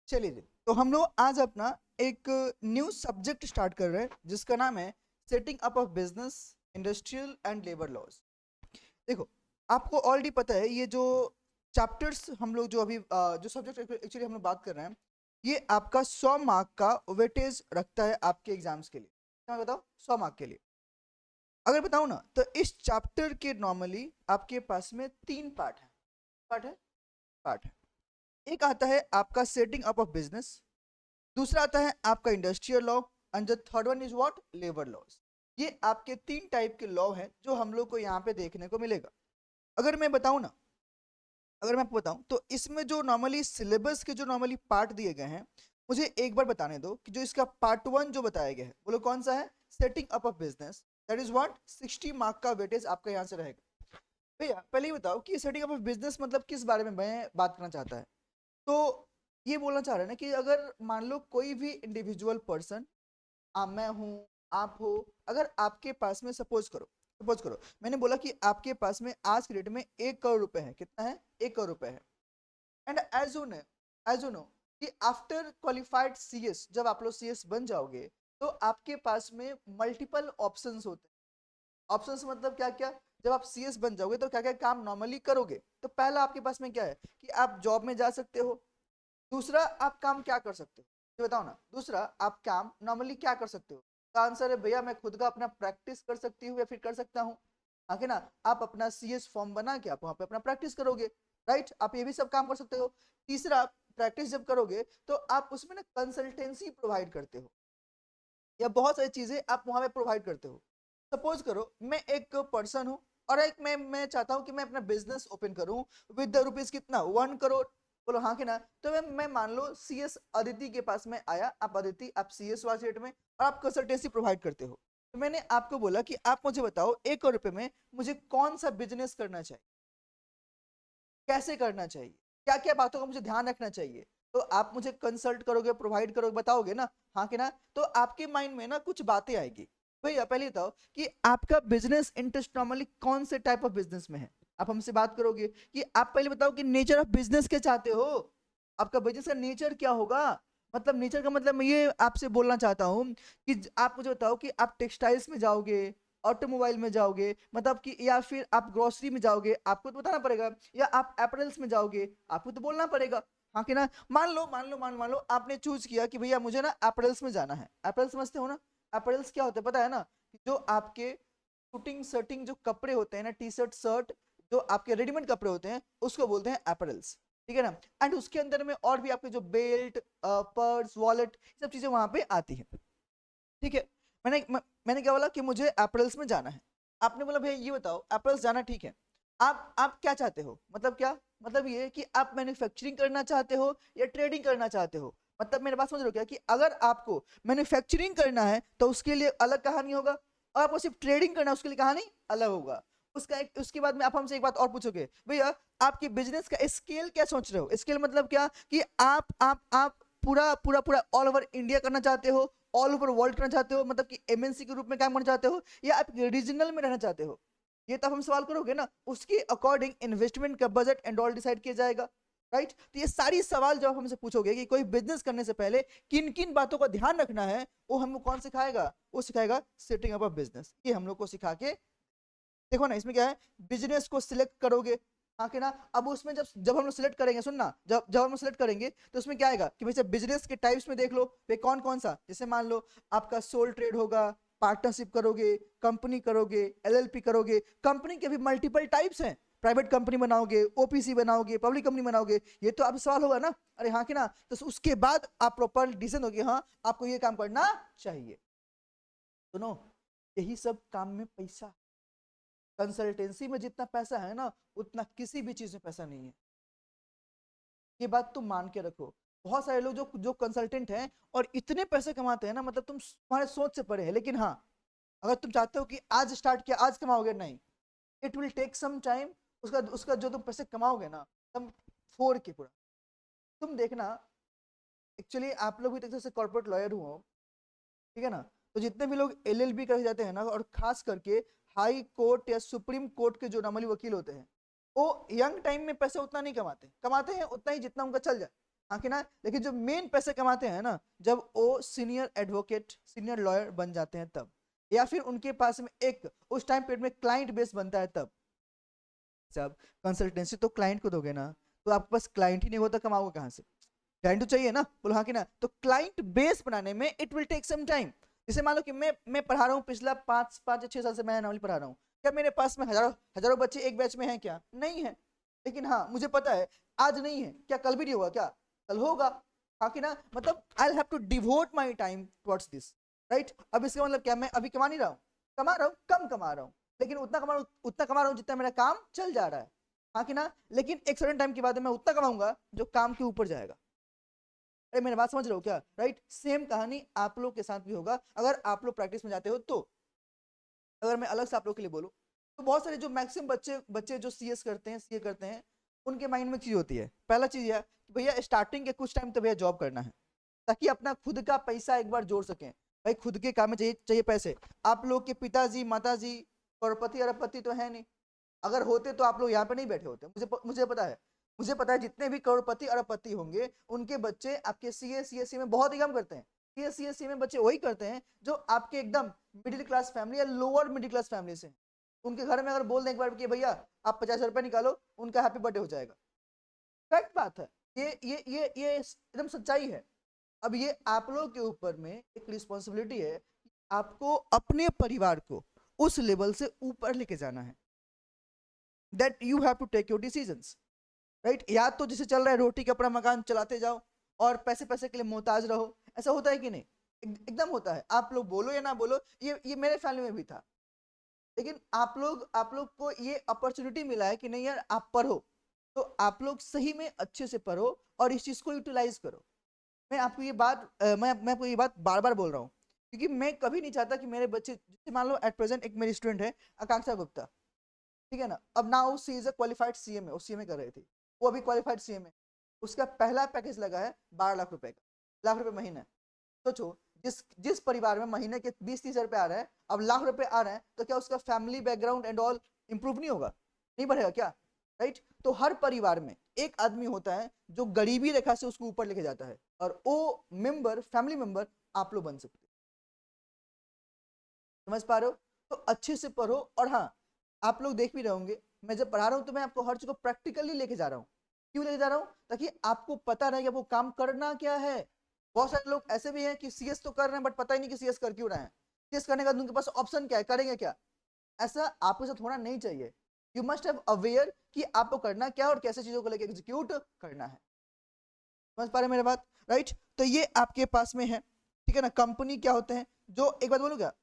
चलिए जी, तो हम लोग आज अपना एक न्यू सब्जेक्ट स्टार्ट कर रहे हैं जिसका नाम है setting up of business, industrial and labour laws. देखो, आपको ऑलरेडी पता है ये जो चैप्टर्स हम लोग जो अभी जो सब्जेक्ट एक्चुअली हम लोग बात कर रहे हैं, ये आपका 100 मार्क का वेटेज रखता है आपके एग्जाम्स के लिए। क्या बताओ, 100 मार्क के लिए अगर बताऊं ना, तो इस चैप्टर के नॉर्मली आपके पास में 3 पार्ट है। पार्ट है पार्ट है एक आता है आपका सेटिंग अप ऑफ बिजनेस, दूसरा आता है आपका industrial law, and the third one is what, labour laws. ये आपके 3 टाइप के लॉ हैं जो हम लोग को यहाँ पे देखने को मिलेगा। अगर मैं बताऊं ना, अगर मैं आपको बताऊं तो इसमें जो नॉर्मली सिलेबस के जो नॉर्मली पार्ट दिए गए हैं, मुझे एक बार बताने दो कि जो इसका पार्ट 1 जो बताया गया है बोलो कौन सा है, setting up of business. That is what, 60 mark का वेटेज आपका यहाँ से रहेगा। भैया पहले ही बताओ कि सेटिंग अप ऑफ बिजनेस मतलब किस बारे में मैं बात करना चाहता है। तो ये बोलना चाह रहे हैं ना कि अगर मान लो कोई भी इंडिविजुअल पर्सन, मैं हूँ, आप हो, अगर आपके पास में सपोज करो मैंने बोला कि आपके पास में आज के डेट में 1 करोड़ रुपए है। कितना है? 1 करोड़ रुपए है। एंड एज यू नो कि आफ्टर क्वालिफाइड सीएस, जब आप लोग सीएस बन जाओगे तो आपके पास में मल्टीपल ऑप्शंस होते हैं। ऑप्शंस मतलब क्या क्या, जब आप सीएस बन जाओगे तो क्या क्या काम नॉर्मली करोगे। तो पहला आपके पास में क्या है कि आप जॉब में जा सकते हो। दूसरा आप काम क्या कर सकते हो, ये बताओ ना। दूसरा आप काम नॉर्मली क्या कर सकते हो? तो आंसर है भैया मैं खुद का अपना प्रैक्टिस कर सकती हूँ या फिर कर सकता हूँ। आगे ना, आप अपना सीएस फॉर्म बना के आप वहां पे अपना प्रैक्टिस करोगे। राइट, आप ये भी सब काम कर सकते हो। तीसरा, प्रैक्टिस जब करोगे तो आप उसमें ना कंसल्टेंसी प्रोवाइड करते हो, या बहुत सारी चीजें आप वहां पे प्रोवाइड करते हो। सपोज करो मैं एक पर्सन हूँ और एक मैं चाहता हूँ कि मैं अपना बिजनेस ओपन करूँ विद द रुपीज कितना, 1 करोड़। बोलो हाँ कि ना। तो मैं मान लो सीएस अदिति के पास में आया, आप अदिति, आप सीएस वाले रेट में और आप कंसल्टेंसी प्रोवाइड करते हो। तो मैंने आपको बोला कि आप मुझे बताओ 1 करोड़ रुपए में मुझे कौन सा बिजनेस करना चाहिए, कैसे करना चाहिए, क्या क्या बातों का मुझे ध्यान रखना चाहिए। तो आप मुझे कंसल्ट करोगे, प्रोवाइड करोगे, बताओगे ना, हाँ कि ना। तो आपके माइंड में ना कुछ बातें आएगी। भैया पहले बताओ कि आपका बिजनेस इंटरेस्ट नॉर्मली कौन से टाइप ऑफ बिजनेस में है। आप हमसे बात करोगे कि आप पहले बताओ कि नेचर ऑफ बिजनेस क्या चाहते हो, आपका बिजनेस का नेचर क्या होगा। मतलब नेचर का मतलब मैं ये आपसे बोलना चाहता हूँ कि आप मुझे बताओ कि आप टेक्सटाइल्स में जाओगे, ऑटोमोबाइल में जाओगे, मतलब कि या फिर आप ग्रोसरी में जाओगे, आपको तो बताना पड़ेगा, या आप एपरल्स में जाओगे, आपको तो बोलना पड़ेगा। हाँ कि ना। मान लो आपने चूज किया कि भैया मुझे ना एपरल्स में जाना है। एपरल्स समझते हो ना? एपरल्स क्या होता है पता है ना? जो आपके शूटिंग शर्टिंग जो कपड़े होते हैं ना, टी शर्ट शर्ट, जो आपके रेडीमेड कपड़े होते हैं उसको बोलते हैं एपरल्स। ठीक है ना। एंड उसके अंदर में और भी आपके जो बेल्ट, पर्स, वॉलेट, सब चीजें वहां पे आती है। ठीक है। मैंने क्या बोला कि मुझे अप्रैल्स में जाना है। आपने बोला भैया ये बताओ अप्रैल्स जाना ठीक है, आप क्या चाहते हो, मतलब क्या, मतलब ये कि आप मैन्युफैक्चरिंग करना चाहते हो या ट्रेडिंग करना चाहते हो। मतलब मेरे बात समझ रहे हो क्या, कि अगर आपको मैन्युफैक्चरिंग करना है तो उसके लिए अलग कहानी होगा, और आपको सिर्फ ट्रेडिंग करना है उसके लिए कहानी अलग होगा। उसके बाद में आप हमसे एक बात और पूछोगे, भैया आपकी बिजनेस का स्केल क्या सोच रहे हो। स्केल मतलब क्या, कि आप पूरा पूरा पूरा ऑल ओवर इंडिया करना चाहते हो, ऑल ओवर वर्ल्ड करना चाहते हो, मतलब कि एमएनसी के रूप में काम करना चाहते हो, या आप रीजनल में रहना चाहते हो। ये तब हम सवाल करोगे ना, उसके अकॉर्डिंग इन्वेस्टमेंट का बजट एंड ऑल डिसाइड किया जाएगा। राइट। तो ये सारी सवाल जब हमसे पूछोगे कि कोई बिजनेस करने से पहले किन किन बातों का ध्यान रखना है, वो हमको कौन सिखाएगा, वो सिखाएगा सेटिंग अप अ बिजनेस। ये हम लोग को सिखा के देखो ना। इसमें क्या है, बिजनेस को सिलेक्ट करोगे, हाँ कि ना। अब उसमें जब जब हम लोग सिलेक्ट करेंगे, सुनना, जब जब हम लोग सिलेक्ट करेंगे तो उसमें क्या आएगा कि भाई बिजनेस के टाइप्स में देख लो भाई कौन कौन सा। जैसे मान लो आपका सोल ट्रेड होगा, पार्टनरशिप करोगे, कंपनी करोगे, एलएलपी करोगे। कंपनी के भी मल्टीपल टाइप्स हैं, प्राइवेट कंपनी बनाओगे, ओपीसी बनाओगे, पब्लिक कंपनी बनाओगे। ये तो आप सवाल होगा ना, अरे हाँ कि ना। तो उसके बाद आप प्रॉपर डिसीजन होगी, हाँ आपको ये काम करना चाहिए। सुनो, यही सब काम में पैसा, कंसल्टेंसी में जितना पैसा है ना उतना किसी भी चीज में पैसा नहीं है। ये बात तुम मान के रखो। बहुत सारे लोग जो जो कंसल्टेंट हैं और इतने पैसे कमाते हैं ना, मतलब तुम्हारे सोच से परे है। लेकिन हाँ, अगर तुम चाहते हो कि आज स्टार्ट किया आज कमाओगे, नहीं, it will take some time. उसका उसका जो तुम पैसे कमाओगे ना, तुम फोड़ के पूरा, तुम देखना। एक्चुअली आप लोग भी तो जैसे कॉर्पोरेट लॉयर हो, ठीक है ना। तो जितने भी लोग एलएलबी करके जाते हैं ना, और खास करके हाई कोर्ट या सुप्रीम कोर्ट के जो नॉर्मली वकील होते हैं, वो यंग टाइम में पैसे उतना नहीं कमाते, कमाते हैं उतना ही जितना उनका चल जाए। हाँ कि ना, लेकिन जो मेन पैसे कमाते हैं ना, जब वो सीनियर एडवोकेट, सीनियर लॉयर बन जाते हैं तब, या फिर उनके पास में एक उस टाइम पीरियड में क्लाइंट बेस बनता है तब। सब कंसल्टेंसी तो क्लाइंट को दोगे ना, तो आपके पास क्लाइंट ही नहीं होता, कमाओगे कहाँ से? क्लाइंट तो चाहिए ना, बोलो हाँ कि ना। तो क्लाइंट बेस बनाने में it will take some time. जैसे मान लो कि मैं पढ़ा रहा हूँ, पिछला 5 5 या 6 साल से मैं नॉर्मली पढ़ा रहा हूँ। क्या मेरे पास में हजारों हजारों बच्चे एक बैच में हैं? क्या नहीं है। लेकिन हाँ मुझे पता है आज नहीं है, क्या कल भी नहीं होगा? क्या कल होगा? हाँ कि ना, मतलब I have to devote my time towards this, right. अब इसका मतलब क्या, मैं अभी कमा नहीं रहा हूँ, कमा रहा हूँ, कम कमा रहा हूँ, लेकिन उतना कमा रहा हूँ जितना मेरा काम चल जा रहा है। हाँ कि ना, लेकिन एक सर्टेन टाइम के बाद मैं उतना कमाऊंगा जो काम के ऊपर जाएगा। अरे मेरी बात समझ रहे हो क्या? राइट, सेम कहानी आप लोग के साथ भी होगा अगर आप लोग प्रैक्टिस में जाते हो तो। अगर मैं अलग से आप लोग के लिए बोलूं, तो बहुत सारे जो मैक्सिमम बच्चे बच्चे जो सीएस करते हैं, सीए करते हैं, उनके माइंड में चीज होती है, पहला चीज यह कि भैया स्टार्टिंग के कुछ टाइम तो भैया जॉब करना है, ताकि अपना खुद का पैसा एक बार जोड़ सकें। भाई खुद के काम में चाहिए चाहिए पैसे। आप लोग के पिताजी माताजी करोड़पति अरबपति तो है नहीं, अगर होते तो आप लोग यहाँ पे नहीं बैठे होते। मुझे पता है, मुझे पता है जितने भी करोड़पति अरबपति होंगे उनके बच्चे आपके सीए सीएससी में बहुत ही कम करते हैं। सीए सीएससी में बच्चे वही करते हैं जो आपके एकदम मिडिल क्लास फैमिली या लोअर मिडिल क्लास फैमिली से। उनके घर में अगर बोल दें एक बार कि भैया आप 50 रुपए निकालो, उनका हैप्पी बर्थडे हो जाएगा। फैक्ट बात है, ये एकदम सच्चाई है। अब ये आप लोग के ऊपर में एक रिस्पॉन्सिबिलिटी है, आपको अपने परिवार को उस लेवल से ऊपर लेके जाना है। That you have to take your decisions, right. या तो जिसे चल रहा है रोटी कपड़ा मकान चलाते जाओ और पैसे पैसे के लिए मोहताज रहो, ऐसा होता है कि नहीं? एकदम होता है। आप लोग बोलो या ना बोलो, ये मेरे फैमिली में भी था। लेकिन आप लोग को ये अपॉर्चुनिटी मिला है कि नहीं यार आप पढ़ो, तो आप लोग सही में अच्छे से पढ़ो और इस चीज को यूटिलाइज करो। मैं आपको ये बात मैं आपको ये बात बार बार बोल रहा हूँ, क्योंकि मैं कभी नहीं चाहता कि मेरे बच्चे, जैसे मान लो एट प्रेजेंट एक मेरी स्टूडेंट है आकांक्षा गुप्ता, ठीक है ना। अब now see is a qualified CMA, वो सीएमए कर रही थी, वो अभी क्वालिफाइड सीएमए। उसका पहला पैकेज लगा है 12 लाख रुपए का, लाख रुपए महीना। सोचो, जिस जिस परिवार में महीने के 20 30 हजार रुपए आ रहे हैं, अब लाख रुपए आ रहे हैं, तो क्या उसका family background and all improve नहीं होगा? नहीं बढ़ेगा क्या? राइट। तो हर परिवार में एक आदमी होता है जो गरीबी रेखा से उसको ऊपर लेके जाता है, और वो मेंबर, फैमिली मेंबर आप लोग बन सकते हैं। समझ पा रहे हो? तो अच्छे से पढ़ो। और हाँ, आप लोग देख भी रहे होंगे, मैं जब पढ़ा रहा हूँ तो मैं आपको हर चीज को प्रैक्टिकली लेके जा रहा हूँ। क्यों लेके जा रहा हूँ? ताकि आपको पता रहे कि आपको काम करना क्या है। बहुत सारे लोग ऐसे भी हैं कि सीएस तो कर रहे हैं बट पता ही नहीं कि सीएस कर क्यों रहे हैं। सीएस करने का उनके पास ऑप्शन क्या है, करेंगे क्या? ऐसा आपके साथ होना नहीं चाहिए। यू मस्ट हैव अवेयर कि आपको करना क्या है और कैसे चीजों को लेकर एग्जीक्यूट करना है। समझ पा रहे हैं मेरे बात? राइट। तो ये आपके पास में है, ठीक है ना। कंपनी क्या होते हैं, जो एक बात बोलूँ क्या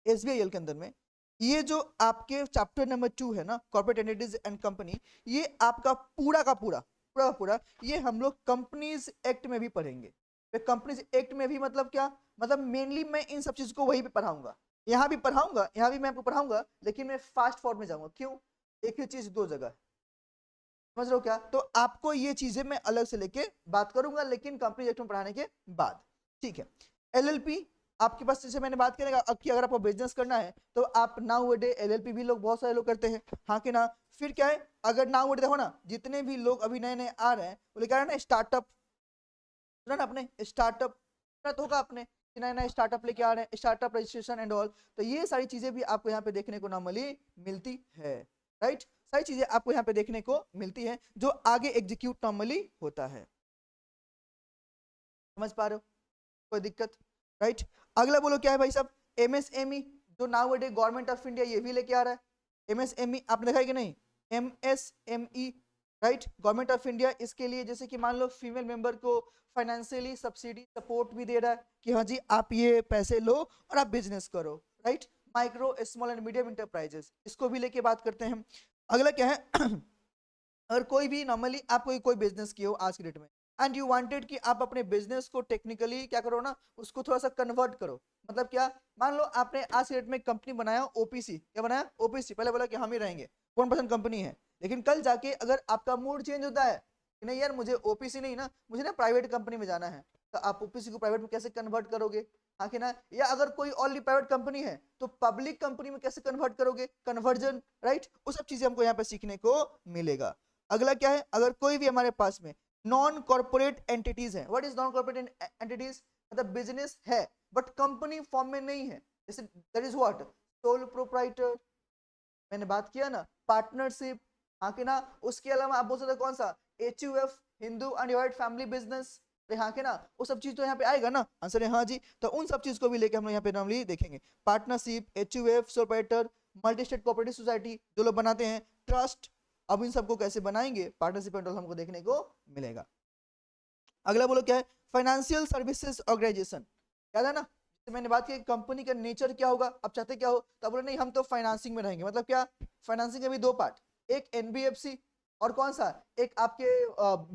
एसबीआई के अंदर में, ये जो आपके चैप्टर नंबर 2 है ना, कॉर्पोरेट एंटिटीज एंड कंपनी, ये आपका पूरा का पूरा पूरा का पूरा ये हम लोग कंपनीज एक्ट में भी पढ़ेंगे। कंपनीज एक्ट में भी मतलब क्या, मतलब मेनली मैं इन सब चीज को वहीं पे पढ़ाऊंगा, यहाँ भी पढ़ाऊंगा, यहाँ भी मैं आपको पढ़ाऊंगा, लेकिन मैं फास्ट फॉर्म में जाऊंगा। क्यों? एक ही चीज दो जगह। समझ रहे हो क्या? तो आपको ये चीजें मैं अलग से लेके बात करूंगा, लेकिन कंपनी एक्ट में पढ़ाने के बाद, ठीक है। एलएलपी आपके पास, जैसे मैंने बात करेगा कि अगर आपको बिजनेस करना है तो आप नाउ डे एलएलपी भी लोग, बहुत सारे लोग करते हैं, हाँ कि ना। फिर क्या है, अगर नाउ देखो ना, जितने भी लोग अभी नए नए आ रहे हैं, वो लेकर आ रहे हैं ना स्टार्टअप, सुना ना अपने स्टार्टअप, सुना तो होगा आपने, नए नए स्टार्टअप लेके आ रहे हैं, स्टार्टअप रजिस्ट्रेशन एंड ऑल। तो ये सारी चीजें भी आपको यहाँ पे देखने को नॉर्मली मिलती है, राइट। सारी चीजें आपको यहाँ पे देखने को मिलती है जो आगे एग्जीक्यूट नॉर्मली होता है। समझ पा रहे हो? कोई दिक्कत? राइट। अगला बोलो क्या है भाई साहब, एमएसएमई, जो now day government of India ये भी लेके आ रहा है। एमएसएमई आपने देखा है कि नहीं? MSME, right, government of India इसके लिए, जैसे कि मान लो फीमेल मेंबर को फाइनेंशियली सब्सिडी सपोर्ट भी दे रहा है कि हाँ जी आप ये पैसे लो और आप बिजनेस करो, right. Micro small and medium enterprises, इसको भी लेके बात करते हैं हम। अगला क्या है अगर कोई भी नॉर्मली आप कोई बिजनेस किए हो आज की डेट में, एंड यू वांटेड कि आप अपने बिजनेस को टेक्निकली क्या करो ना, उसको थोड़ा सा कन्वर्ट करो। मतलब क्या, मान लो आपने आज की डेट में कंपनी बनाया ओपीसी, क्या बनाया? ओपीसी। पहले बोला कि हम ही रहेंगे, 1% कंपनी है, लेकिन कल जाके अगर आपका मूड चेंज होता है कि नहीं यार मुझे ओपीसी नहीं ना, मुझे ना प्राइवेट कंपनी में जाना है, तो आप ओपीसी को प्राइवेट में कैसे कन्वर्ट करोगे? हाँ कि ना। या अगर कोई ऑलरेडी प्राइवेट कंपनी है तो पब्लिक कंपनी में कैसे कन्वर्ट करोगे, कन्वर्जन, राइट। वो सब चीजें हमको यहाँ पे सीखने को मिलेगा। अगला क्या है, अगर कोई भी हमारे पास में नॉन कॉर्पोरेट एंटिटीज हैं। What is non corporate entities? मतलब बिजनेस है बट कंपनी फॉर्म में नहीं है, जैसे that is what sole proprietor, मैंने बात किया ना, पार्टनरशिप, हाँ कि ना। उसके अलावा आप बोल सकते कौन सा, HUF, Hindu undivided family business, हाँ के ना, वो सब चीज तो यहाँ पे आएगा ना, आंसर है हाँ जी। तो उन सब चीज को भी लेके हम लोग यहाँ पे नॉर्मली देखेंगे, partnership, HUF, sole proprietor, multi state cooperative society जो लोग बनाते हैं, ट्रस्ट, अब इन सबको कैसे बनाएंगे, पार्टनरशिप एंड हमको देखने को मिलेगा। अगला बोलो क्या है, फाइनेंशियल सर्विसेज ऑर्गेनाइजेशन, याद है ना, तो मैंने बात की कंपनी का नेचर क्या होगा, अब चाहते क्या हो, तो बोले नहीं हम तो फाइनेंसिंग में रहेंगे, मतलब क्या, फाइनेंसिंग के भी दो पार्ट, एक NBFC और कौन सा, एक आपके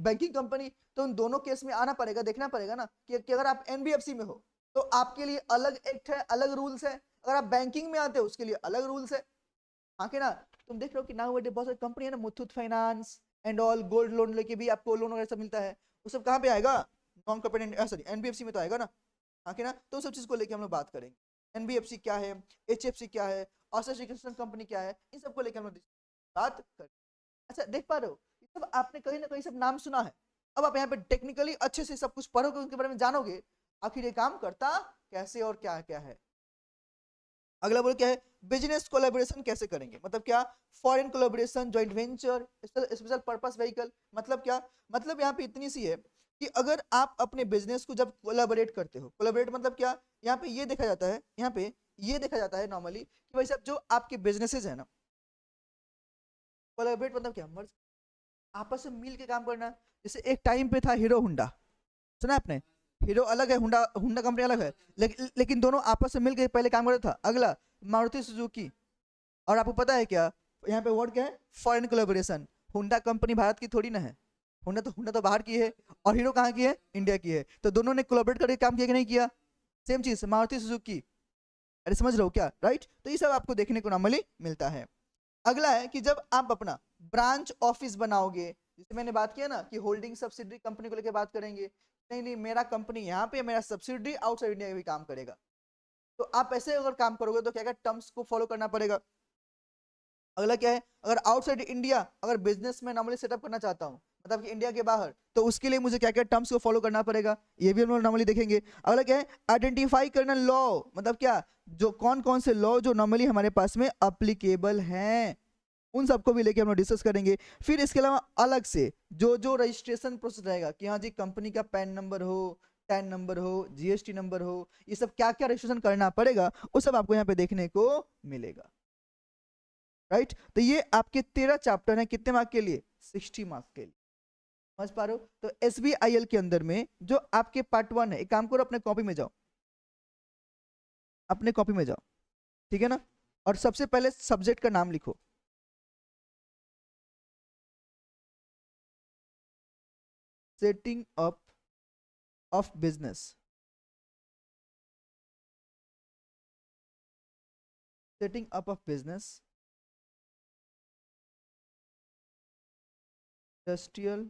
बैंकिंग कंपनी। तो उन दोनों केस में आना पड़ेगा, देखना पड़ेगा ना कि अगर आप NBFC में हो तो आपके लिए अलग एक्ट है, अलग रूल्स है, अगर आप बैंकिंग में आते हो उसके लिए अलग रूल्स है, हाँ के ना। तुम देख रहे हो कि नाउ बहुत सारी कंपनी है ना, Muthoot finance and all, gold loan लेके भी आपको लोन वगैरह सब मिलता है, वो सब कहाँ पे आएगा, नॉन कॉर्पोरेट सॉरी NBFC में तो आएगा ना, हाँ कि ना। तो सब चीज को लेके हम लोग बात करेंगे, NBFC क्या है, HFC क्या है, एसोसिएशन कंपनी क्या है, इन सबको लेके हम लोग बात करेंगे। अच्छा देख पा रहे हो, ये सब आपने कहीं ना कहीं सब नाम सुना है, अब आप यहाँ पे टेक्निकली अच्छे से सब कुछ पढ़ोगे, उनके बारे में जानोगे आखिर ये काम करता कैसे और क्या क्या है। अगला बोल क्या है, बिजनेस कोलैबोरेशन कैसे करेंगे, मतलब क्या, foreign collaboration, joint venture, special purpose vehicle, मतलब क्या, मतलब यहाँ पे इतनी सी है कि अगर आप अपने बिजनेस को जब कोलैबोरेट करते हो, कोलैबोरेट मतलब क्या, यहाँ पे ये देखा जाता है, यहाँ पे ये देखा जाता है नॉर्मली कि भाई साहब जो आपके बिजनेसेस है ना, कोलैबोरेट मतलब क्या, मर्ज, आपस में मिल के काम करना। जैसे एक टाइम पे था हीरो होंडा, सुना आपने, हीरो अलग है, हुंडा हुंडा कंपनी अलग है, लेकिन दोनों आपस में मिलकर पहले काम करता था। अगला मारुति सुजुकी, और आपको पता है क्या, यहाँ पे वर्ड क्या है, फॉरेन कोलैबोरेशन, हुंडा कंपनी भारत की थोड़ी ना है, हुंडा तो बाहर की है, और हीरो कहाँ की है, इंडिया की है, तो दोनों ने कोलैबोरेट करके काम किया कि नहीं किया, सेम चीज मारुति सुजुकी, अरे समझ रहे हो क्या, राइट। तो ये सब आपको देखने को नॉर्मली मिलता है। अगला है कि जब आप अपना ब्रांच ऑफिस बनाओगे, जैसे मैंने बात किया ना कि होल्डिंग सब्सिडरी कंपनी को लेकर बात करेंगे, नहीं नहीं मेरा कंपनी यहाँ पे, मेरा सब्सिडरी आउटसाइड इंडिया भी काम करेगा, तो आप ऐसे अगर काम करोगे तो क्या क्या टर्म्स को फॉलो करना पड़ेगा। अगला क्या है, अगर आउटसाइड इंडिया अगर बिजनेस में नॉर्मली सेटअप करना चाहता हूँ, मतलब कि इंडिया के बाहर, तो उसके लिए मुझे क्या क्या टर्म्स को फॉलो करना पड़ेगा, ये भी हम लोग नॉर्मली देखेंगे। अगला क्या है, आइडेंटिफाई करना लॉ, मतलब क्या, जो कौन कौन से लॉ जो नॉर्मली हमारे पास में अप्लीकेबल हैं, उन सबको भी लेके हम लोग डिस्कस करेंगे। फिर इसके अलावा अलग से जो जो रजिस्ट्रेशन प्रोसेस रहेगा कि हाँ जी कंपनी का पैन नंबर हो, टैन नंबर हो, GST नंबर हो, ये सब क्या क्या रजिस्ट्रेशन करना पड़ेगा, वो सब आपको यहाँ पे देखने को मिलेगा, राइट। तो ये आपके 13 चैप्टर हैं, कितने मार्क के लिए, 60 मार्क के लिए, समझ पा रहे हो। तो SBIL के अंदर में जो आपके पार्ट 1 है, एक काम करो अपने कॉपी में जाओ, अपने कॉपी में जाओ, ठीक है ना, और सबसे पहले सब्जेक्ट का नाम लिखो, setting up of business, setting up of business, industrial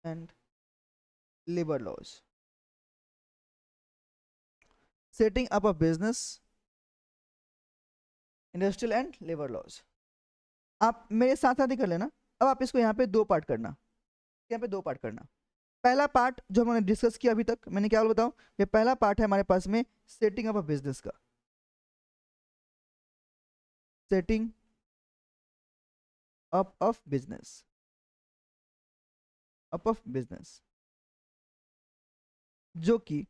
and labour laws, setting up of business, industrial and labour laws, आप मेरे साथ साथ ही कर लेना। अब आप इसको यहाँ पे दो पार्ट करना, यहाँ पे दो पार्ट करना। पहला पार्ट जो हमने डिस्कस किया अभी तक, मैंने क्या बताऊं, ये पहला पार्ट है हमारे पास में सेटिंग अप ऑफ बिजनेस का, setting up of business, up of business, जो कि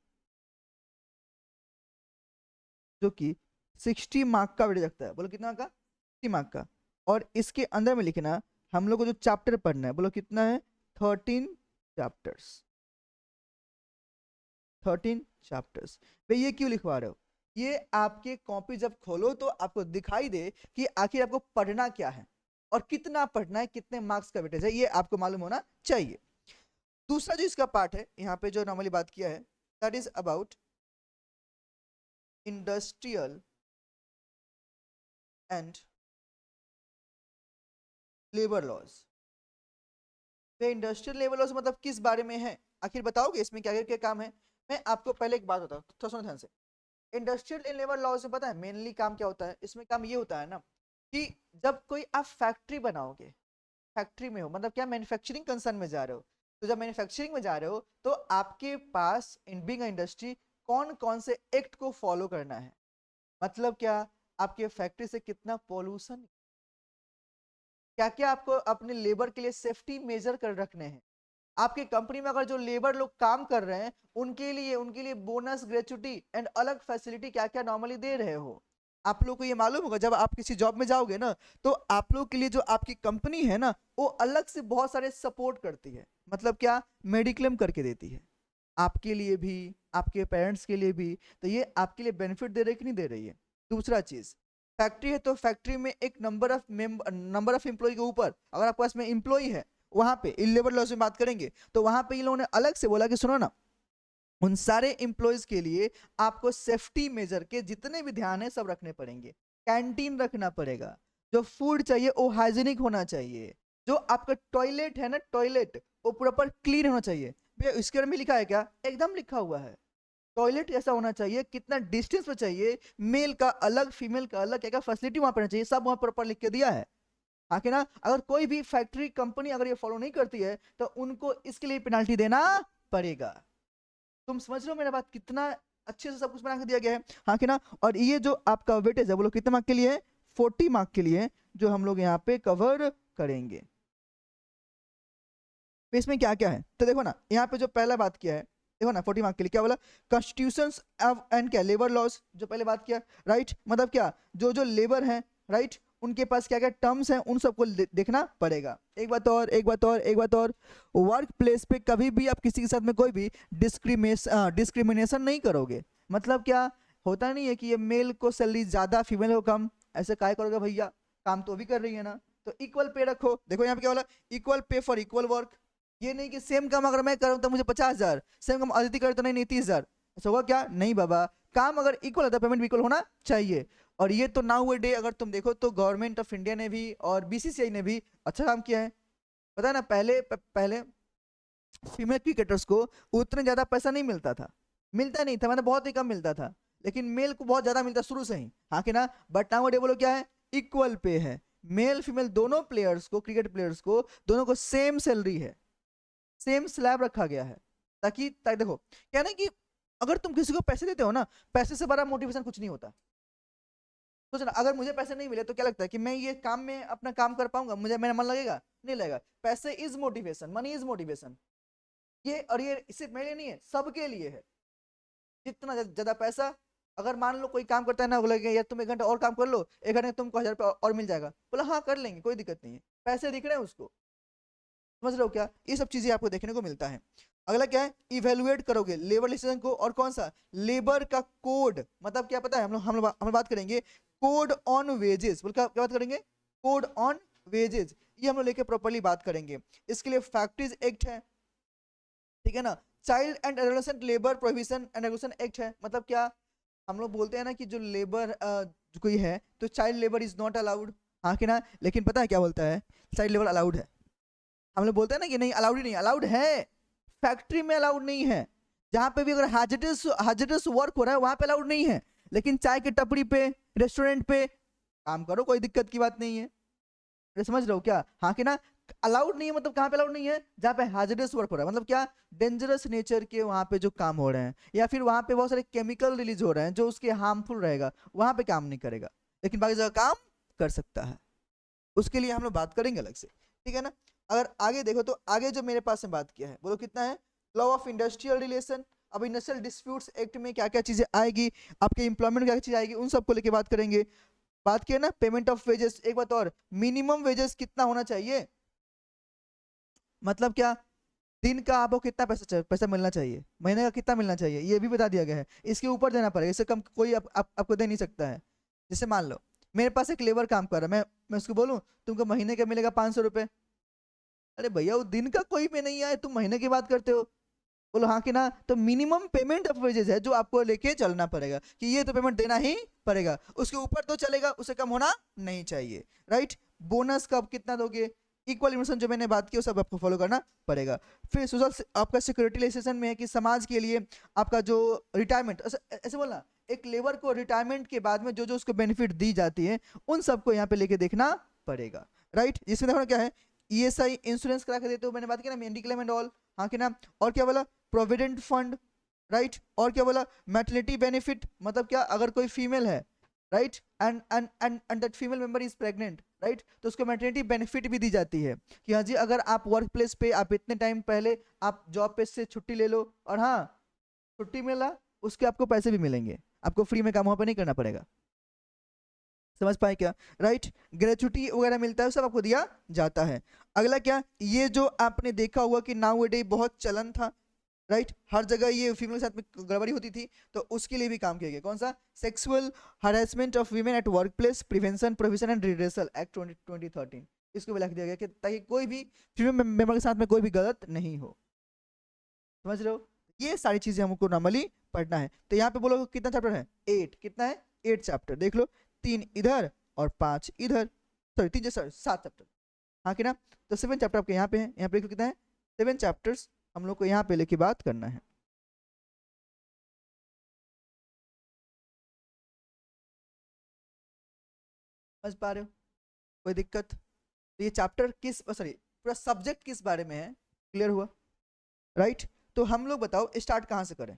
जो कि 60 मार्क का वेट रखता है, बोलो कितना का, 60 मार्क का। और इसके अंदर में लिखना, हम लोग को जो चैप्टर पढ़ना है, बोलो कितना है, 13 चैप्टर्स, 13 चैप्टर्स। भाई ये क्यों लिखवा रहे हो, ये आपके कॉपी जब खोलो तो आपको दिखाई दे कि आखिर आपको पढ़ना क्या है और कितना पढ़ना है, कितने मार्क्स का वेटेज है, ये आपको मालूम होना चाहिए। दूसरा जो इसका पार्ट है यहाँ पे जो नॉर्मली बात किया है, that is about industrial and labour laws. Industrial labour laws मतलब किस बारे में है, आखिर बताओगे इसमें क्या क्या काम है। मैं आपको पहले एक बात बताऊँ, थोड़ा सुनो ध्यान से। इंडस्ट्रियल एंड लेबर लॉज में पता है मेनली काम क्या होता है, इसमें काम ये होता है ना कि जब कोई आप फैक्ट्री बनाओगे, फैक्ट्री में हो मतलब क्या मैन्युफैक्चरिंग कंसर्न में जा रहे हो, तो जब मैन्युफैक्चरिंग में जा रहे हो तो आपके पास इन बीइंग इंडस्ट्री कौन कौन से एक्ट को फॉलो करना है। मतलब क्या, आपके फैक्ट्री से कितना पॉल्यूशन, क्या क्या आपको अपने लेबर के लिए सेफ्टी मेजर कर रखने हैं। आपकी कंपनी में अगर जो लेबर लोग काम कर रहे हैं उनके लिए बोनस, ग्रेचुटी एंड अलग फैसिलिटी क्या क्या नॉर्मली दे रहे हो। आप लोग को ये मालूम होगा जब आप किसी जॉब में जाओगे ना, तो आप लोग के लिए जो आपकी कंपनी है ना, वो अलग से बहुत सारे सपोर्ट करती है। मतलब क्या, मेडिक्लेम करके देती है आपके लिए भी, आपके पेरेंट्स के लिए भी। तो ये आपके लिए बेनिफिट दे रही है कि नहीं दे रही है। दूसरा चीज, फैक्ट्री है तो फैक्ट्री में एक नंबर ऑफ एम्प्लॉय के ऊपर, अगर आपके पास में एम्प्लॉय है, वहां पे इन लेबर लॉस में बात करेंगे तो वहां पे इन लोगों ने अलग से बोला कि सुनो ना, उन सारे एम्प्लॉयज के लिए आपको सेफ्टी मेजर के जितने भी ध्यान है सब रखने पड़ेंगे। कैंटीन रखना पड़ेगा, जो फूड चाहिए वो हाइजीनिक होना चाहिए, जो आपका टॉयलेट है ना, टॉयलेट वो प्रॉपर क्लीन होना चाहिए। भैया इसके बारे में लिखा है क्या? एकदम लिखा हुआ है। टॉयलेट ऐसा होना चाहिए, कितना डिस्टेंस में चाहिए, मेल का अलग, फीमेल का अलग, क्या क्या फैसिलिटी वहां पर चाहिए, सब वहां प्रॉपर लिख के दिया है। हाँ कि ना, अगर कोई भी फैक्ट्री कंपनी अगर ये फॉलो नहीं करती है तो उनको इसके लिए पेनाल्टी देना पड़ेगा। तुम समझ रहे हो मेरा बात, कितना अच्छे से सब कुछ बना के दिया गया है। हाँ कि ना, और ये जो आपका वेटेज है बोलो कितने मार्क के लिए है? 40 मार्क के लिए, जो हम लोग यहाँ पे कवर करेंगे। तो इसमें क्या क्या है तो देखो ना, यहाँ पे जो पहला बात किया है, देखो ना 40 मार्क के लिए क्या बोला, कॉन्स्टिट्यूशन एंड क्या लेबर लॉज, जो पहले बात किया, राइट। मतलब क्या, जो जो लेबर है, राइट, उनके पास क्या क्या टर्म्स हैं उन सबको देखना पड़ेगा। एक बात और, एक बात और, एक बात और, वर्क प्लेस पे कभी भी आप किसी के साथ में कोई भी डिस्क्रिमिनेशन नहीं करोगे। मतलब क्या, होता नहीं है कि ये मेल को सैलरी ज्यादा, फीमेल को कम, ऐसे काय करोगे भैया, काम तो भी कर रही है ना। तो इक्वल पे रखो। देखो यहाँ पे क्या बोला, equal pay for equal work. ये नहीं कि सेम काम अगर मैं करूँ तो मुझे 50,000, सेम काम अदिति करे तो नहीं नहीं 30,000, ऐसा होगा क्या? नहीं बाबा, काम अगर इक्वल है तो पेमेंट भी इक्वल होना चाहिए। और ये तो नाउ डे अगर तुम देखो तो गवर्नमेंट ऑफ इंडिया ने भी और बीसीसीआई ने भी अच्छा काम किया है। पता है ना, पहले फीमेल क्रिकेटर्स को उतने ज्यादा पैसा नहीं मिलता था, मिलता नहीं था, मतलब बहुत ही कम मिलता था, लेकिन मेल को बहुत ज्यादा मिलता शुरू से ही। हाँ कि ना, बट नाउ डे बोलो क्या है, इक्वल पे है। मेल फीमेल दोनों प्लेयर्स को, क्रिकेट प्लेयर्स को, दोनों को सेम सैलरी है, सेम स्लैब रखा गया है। ताकि देखो क्या ना कि अगर तुम किसी को पैसे देते हो ना, पैसे से बड़ा मोटिवेशन कुछ नहीं होता। सोचना, अगर मुझे पैसे नहीं मिले तो क्या लगता है कि मैं ये काम में अपना काम कर पाऊंगा, मुझे मेरा मन लगेगा? नहीं लगेगा। पैसे is motivation, money is motivation. ये और ये सिर्फ मेरे लिए नहीं है, सबके लिए है। जितना ज्यादा पैसा, अगर मान लो कोई काम करता है ना, बोले यार तुम 1 घंटा और काम कर लो, 1 घंटे में तुमको 1,000 रुपया और मिल जाएगा, बोला हाँ कर लेंगे, कोई दिक्कत नहीं है, पैसे दिख रहे हैं उसको। समझ रहे हो क्या? ये सब चीजें आपको देखने को मिलता है। अगला क्या है, इवेलुएट करोगे लेबर लेजिस्लेशन को, और कौन सा, लेबर का कोड। मतलब क्या पता है, हम लोग बात करेंगे कोड ऑन वेजेस। बोल क्या बात करेंगे? कोड ऑन वेजेस, ये हम लोग लेके प्रॉपर्ली बात करेंगे। इसके लिए फैक्ट्रीज एक्ट है, ठीक है ना, child and adolescent labour prohibition and regulation act है। मतलब क्या, हम लोग बोलते हैं ना कि जो लेबर जो कोई है तो child labour is not allowed, हाँ कि ना, लेकिन पता है क्या बोलता है, चाइल्ड लेबर अलाउड है। हम लोग बोलते हैं ना कि नहीं अलाउड ही नहीं, अलाउड है, फैक्ट्री में अलाउड नहीं है। जहां पे भी अगर हाजिडस वर्क हो रहा है वहां पे अलाउड नहीं है, लेकिन चाय की टपरी पे, रेस्टोरेंट पे काम करो, कोई दिक्कत की बात नहीं है। अरे समझ रहे हो क्या? हाँ कि ना, अलाउड नहीं है मतलब कहाँ पे अलाउड नहीं है? जहाँ पे हाजिडस वर्क हो रहा है, मतलब क्या, डेंजरस नेचर के वहां पे जो काम हो रहे हैं, या फिर वहां पे बहुत सारे केमिकल रिलीज हो रहे हैं जो उसके हार्मफुल रहेगा, वहां पे काम नहीं करेगा, लेकिन बाकी जगह काम कर सकता है। उसके लिए हम लोग बात करेंगे अलग से, ठीक है ना। अगर आगे देखो तो आगे जो मेरे पास में बात किया है, बोलो कितना है, लॉ ऑफ इंडस्ट्रियल रिलेशन। अब इंडस्ट्रियल डिस्प्यूट्स एक्ट में क्या क्या चीजें आएगी, आपके इंप्लॉयमेंट में क्या चीज आएगी, उन सबको लेके बात करेंगे। बात किया ना पेमेंट ऑफ वेजेस, एक बात और, मिनिमम वेजेस कितना होना चाहिए। मतलब क्या, दिन का आपको कितना पैसा मिलना चाहिए, महीने का कितना मिलना चाहिए, ये भी बता दिया गया है। इसके ऊपर देना पड़ेगा, इससे कम कोई आपको दे नहीं सकता है। जैसे मान लो मेरे पास एक लेबर काम कर रहा है, मैं उसको बोलूं तुमको महीने का मिलेगा 500 रुपये। अरे भैया वो दिन का कोई पे नहीं आए, तुम महीने की बात करते हो। बोलो हाँ कि ना, तो मिनिमम पेमेंट ऑफ वेजेस है जो आपको लेके चलना पड़ेगा, कि ये तो पेमेंट देना ही पड़ेगा, उसके ऊपर तो चलेगा, उससे कम होना नहीं चाहिए, राइट। बोनस कब कितना दोगे, इक्वल इन्वेस्टमेंट जो मैंने बात की वो सब आपको फॉलो करना पड़ेगा। फिर सोशल आपका सिक्योरिटी लेजिस्लेशन में है कि समाज के लिए आपका जो रिटायरमेंट, ऐसे बोलना, एक लेबर को रिटायरमेंट के बाद में जो जो उसको बेनिफिट दी जाती है उन सबको यहाँ पे लेके देखना पड़ेगा, राइट। जिसमें देखो ना क्या है, ईएसआई इंश्योरेंस करा के देते हो, मैंने बात की ना, मेडिक्लेम एंड ऑल, हाँ कि ना। और क्या बोला, प्रोविडेंट फंड, राइट। और क्या बोला, मैटरनिटी बेनिफिट, मतलब क्या, अगर कोई फीमेल है, right, and that female member is pregnant, right, तो उसको मैटरनिटी बेनिफिट भी दी जाती है कि हाँ जी, अगर आप वर्क प्लेस पे आप इतने टाइम पहले आप जॉब पे से छुट्टी ले लो, और हाँ छुट्टी मिला उसके आपको पैसे भी मिलेंगे, आपको फ्री में काम वहाँ पे नहीं करना पड़ेगा। समझ पाए क्या, राइट। ग्रेचुटी वगैरह मिलता है, सब आपको दिया जाता है। अगला क्या, ये जो आपने देखा होगा कि नाउ डे बहुत चलन था, राइट, हर जगह ये फीमेल के साथ में गड़बड़ी होती थी, तो उसके लिए भी काम किया गया। कौन सा, sexual harassment of women at work place prevention provision and redressal act 2013, इसको भी लिख दिया गया कि ताकि कोई भी फीमेल मेंबर के साथ में कोई भी गलत नहीं हो। समझ रहे हो, ये सारी चीजें हमको नॉर्मली पढ़ना है। तो यहाँ पे बोलो कितना चैप्टर है, 8, कितना है, 8 चैप्टर, देख लो, 3 इधर और 5 इधर, सॉरी 3 सॉरी 7 चैप्टर, हाँ कि ना। तो 7 चैप्टर आपके यहाँ पे है, यहाँ पे देखो कितना है, 7 चैप्टर्स हम लोग को यहाँ पे लेके बात करना है। समझ पा रहे हो, कोई दिक्कत। तो ये चैप्टर किस, सॉरी पूरा सब्जेक्ट किस बारे में है, क्लियर हुआ, राइट। तो हम लोग बताओ स्टार्ट कहाँ से करें,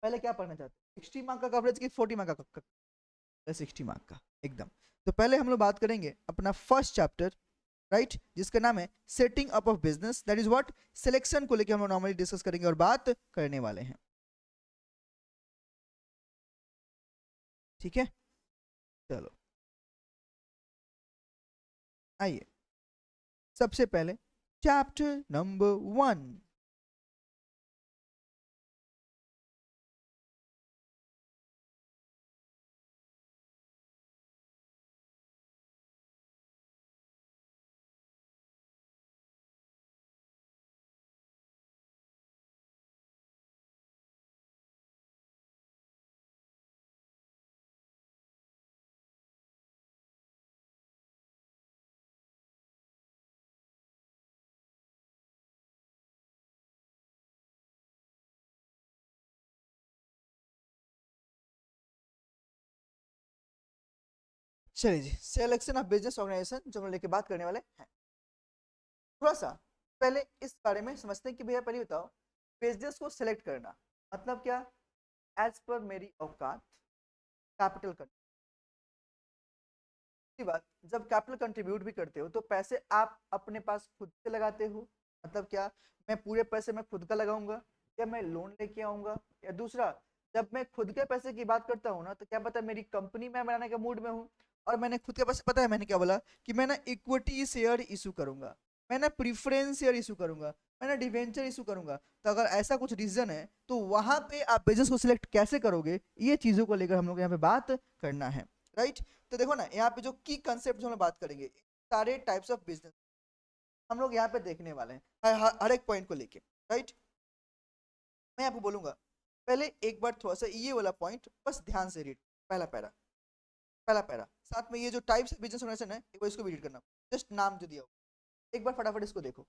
पहले क्या पढ़ना चाहते हैं, 60 मार्क का कवरेज की 40 मार्क का, 60 मार्क का एकदम। तो पहले हम लोग बात करेंगे अपना फर्स्ट चैप्टर, राइट, जिसका नाम है setting up of business, that is what, selection को लेकर हम लोग नॉर्मली डिस्कस करेंगे और बात करने वाले हैं, ठीक है। चलो आइए, सबसे पहले चैप्टर नंबर 1, चलिए जी, सिलेक्शन ऑफ बिजनेस ऑर्गेनाइजेशन जो हम लेके बात करने वाले हैं। थोड़ा सा पहले इस बारे में समझते हैं कि भैया पहले बताओ, बिजनेस को सिलेक्ट करना मतलब क्या, एज पर मेरी औकात कैपिटल कर, बात, जब कैपिटल कंट्रीब्यूट भी करते हो तो पैसे आप अपने पास खुद से लगाते हो, मतलब क्या, मैं पूरे पैसे मैं खुद का लगाऊंगा या मैं लोन लेके आऊंगा, या दूसरा, जब मैं खुद के पैसे की बात करता हूँ ना, तो क्या पता मेरी कंपनी में बनाने का मूड में हूँ, और मैंने खुद के पैसे, पता है मैंने क्या बोला, कि मैं ना इक्विटी शेयर इशू करूंगा, मैं ना प्रीफरेंस शेयर इशू करूंगा, मैं ना डिवेंचर इशू करूंगा। तो अगर ऐसा कुछ रीजन है तो वहां पे आप बिजनेस को सिलेक्ट कैसे करोगे, ये चीजों को लेकर हम लोग यहाँ पे बात करना है, राइट। तो देखो ना, यहाँ पे जो की कंसेप्ट जो हम बात करेंगे, सारे टाइप्स ऑफ बिजनेस हम लोग यहाँ पे देखने वाले हैं, हर एक पॉइंट को लेके, राइट। मैं आपको बोलूंगा, पहले एक बार थोड़ा सा ये वाला पॉइंट बस ध्यान से रीड, पहला पैरा, पहला पैरा, साथ में ये जो टाइप्स ऑफ बिजनेस ऑर्गेनाइजेशन है एक बार इसको भी रीड करना, जस्ट नाम जो दिया हो, एक बार फटाफट इसको देखो।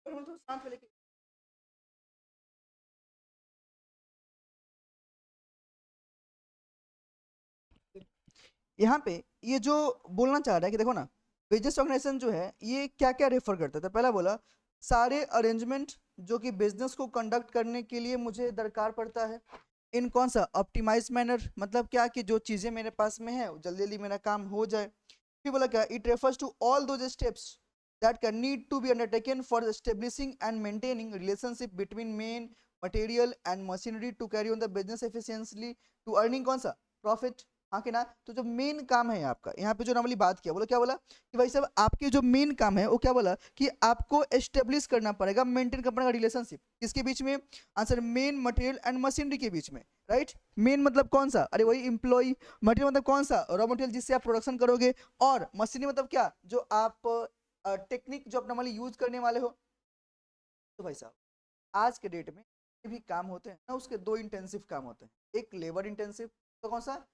तो शांत लेके यहाँ पे ये जो बोलना चाह रहा है कि देखो ना, बिजनेस ऑर्गेनाइजेशन जो है ये क्या क्या रेफर करता है। तो पहला बोला सारे अरेंजमेंट जो कि बिजनेस को कंडक्ट करने के लिए मुझे दरकार पड़ता है, इन कौन सा ऑप्टिमाइज मैनर, मतलब क्या कि जो चीज़ें मेरे पास में है जल्दी जल्दी मेरा काम हो जाए। फिर बोला क्या, it refers to all those steps that can need to be undertaken for establishing and maintaining relationship between men material and machinery to carry on the business efficiently to earning कौन सा प्रॉफिट। हाँ कि ना। तो जो main काम है आपका यहाँ पे जो नॉर्मली बात किया, बोला क्या बोला कि भाई साहब आपके जो मेन काम है वो क्या बोला कि आपको एस्टेब्लिश करना पड़ेगा, मेंटेन करना पड़ेगा रिलेशनशिप किसके बीच में, answer main material and machinery के बीच में, राइट। मेन मतलब कौन सा, अरे वही इम्प्लॉय, मटेरियल मतलब कौन सा रॉ मटेरियल जिससे आप प्रोडक्शन करोगे, और मशीनरी मतलब क्या जो आप टेक्निक जो आप नॉर्मली यूज करने वाले हो। तो भाई साहब आज के डेट में ये भी काम होते हैं ना, उसके दो इंटेंसिव काम होते हैं, एक लेबर इंटेंसिव, तो कौन सा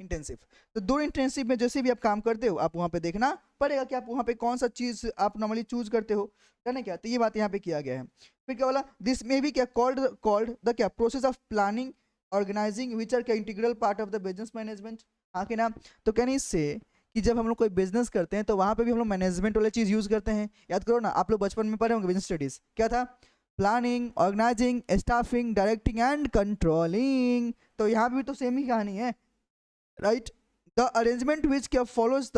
इंटेंसिव। तो दो इंटेंसिव में जैसे भी आप काम करते हो आप वहां पे देखना पड़ेगा कि आप वहां पे कौन सा चीज आप नॉर्मली चूज करते हो, है ना। क्या तो ये बात यहाँ पे किया गया है। फिर क्या बोला, दिस में भी क्या कॉल्ड कॉल्ड द क्या process of planning organising which are क्या integral part of the business management. हाँ कि ना। तो कहने इससे कि जब हम लोग कोई बिजनेस करते हैं तो वहां पे भी हम लोग मैनेजमेंट वाली चीज यूज करते हैं। याद करो ना, आप लोग बचपन में पढ़े होंगे बिजनेस स्टडीज, क्या था, planning organising staffing directing and controlling. तो यहाँ पे भी तो सेम ही कहानी है, right. The arrangement which follows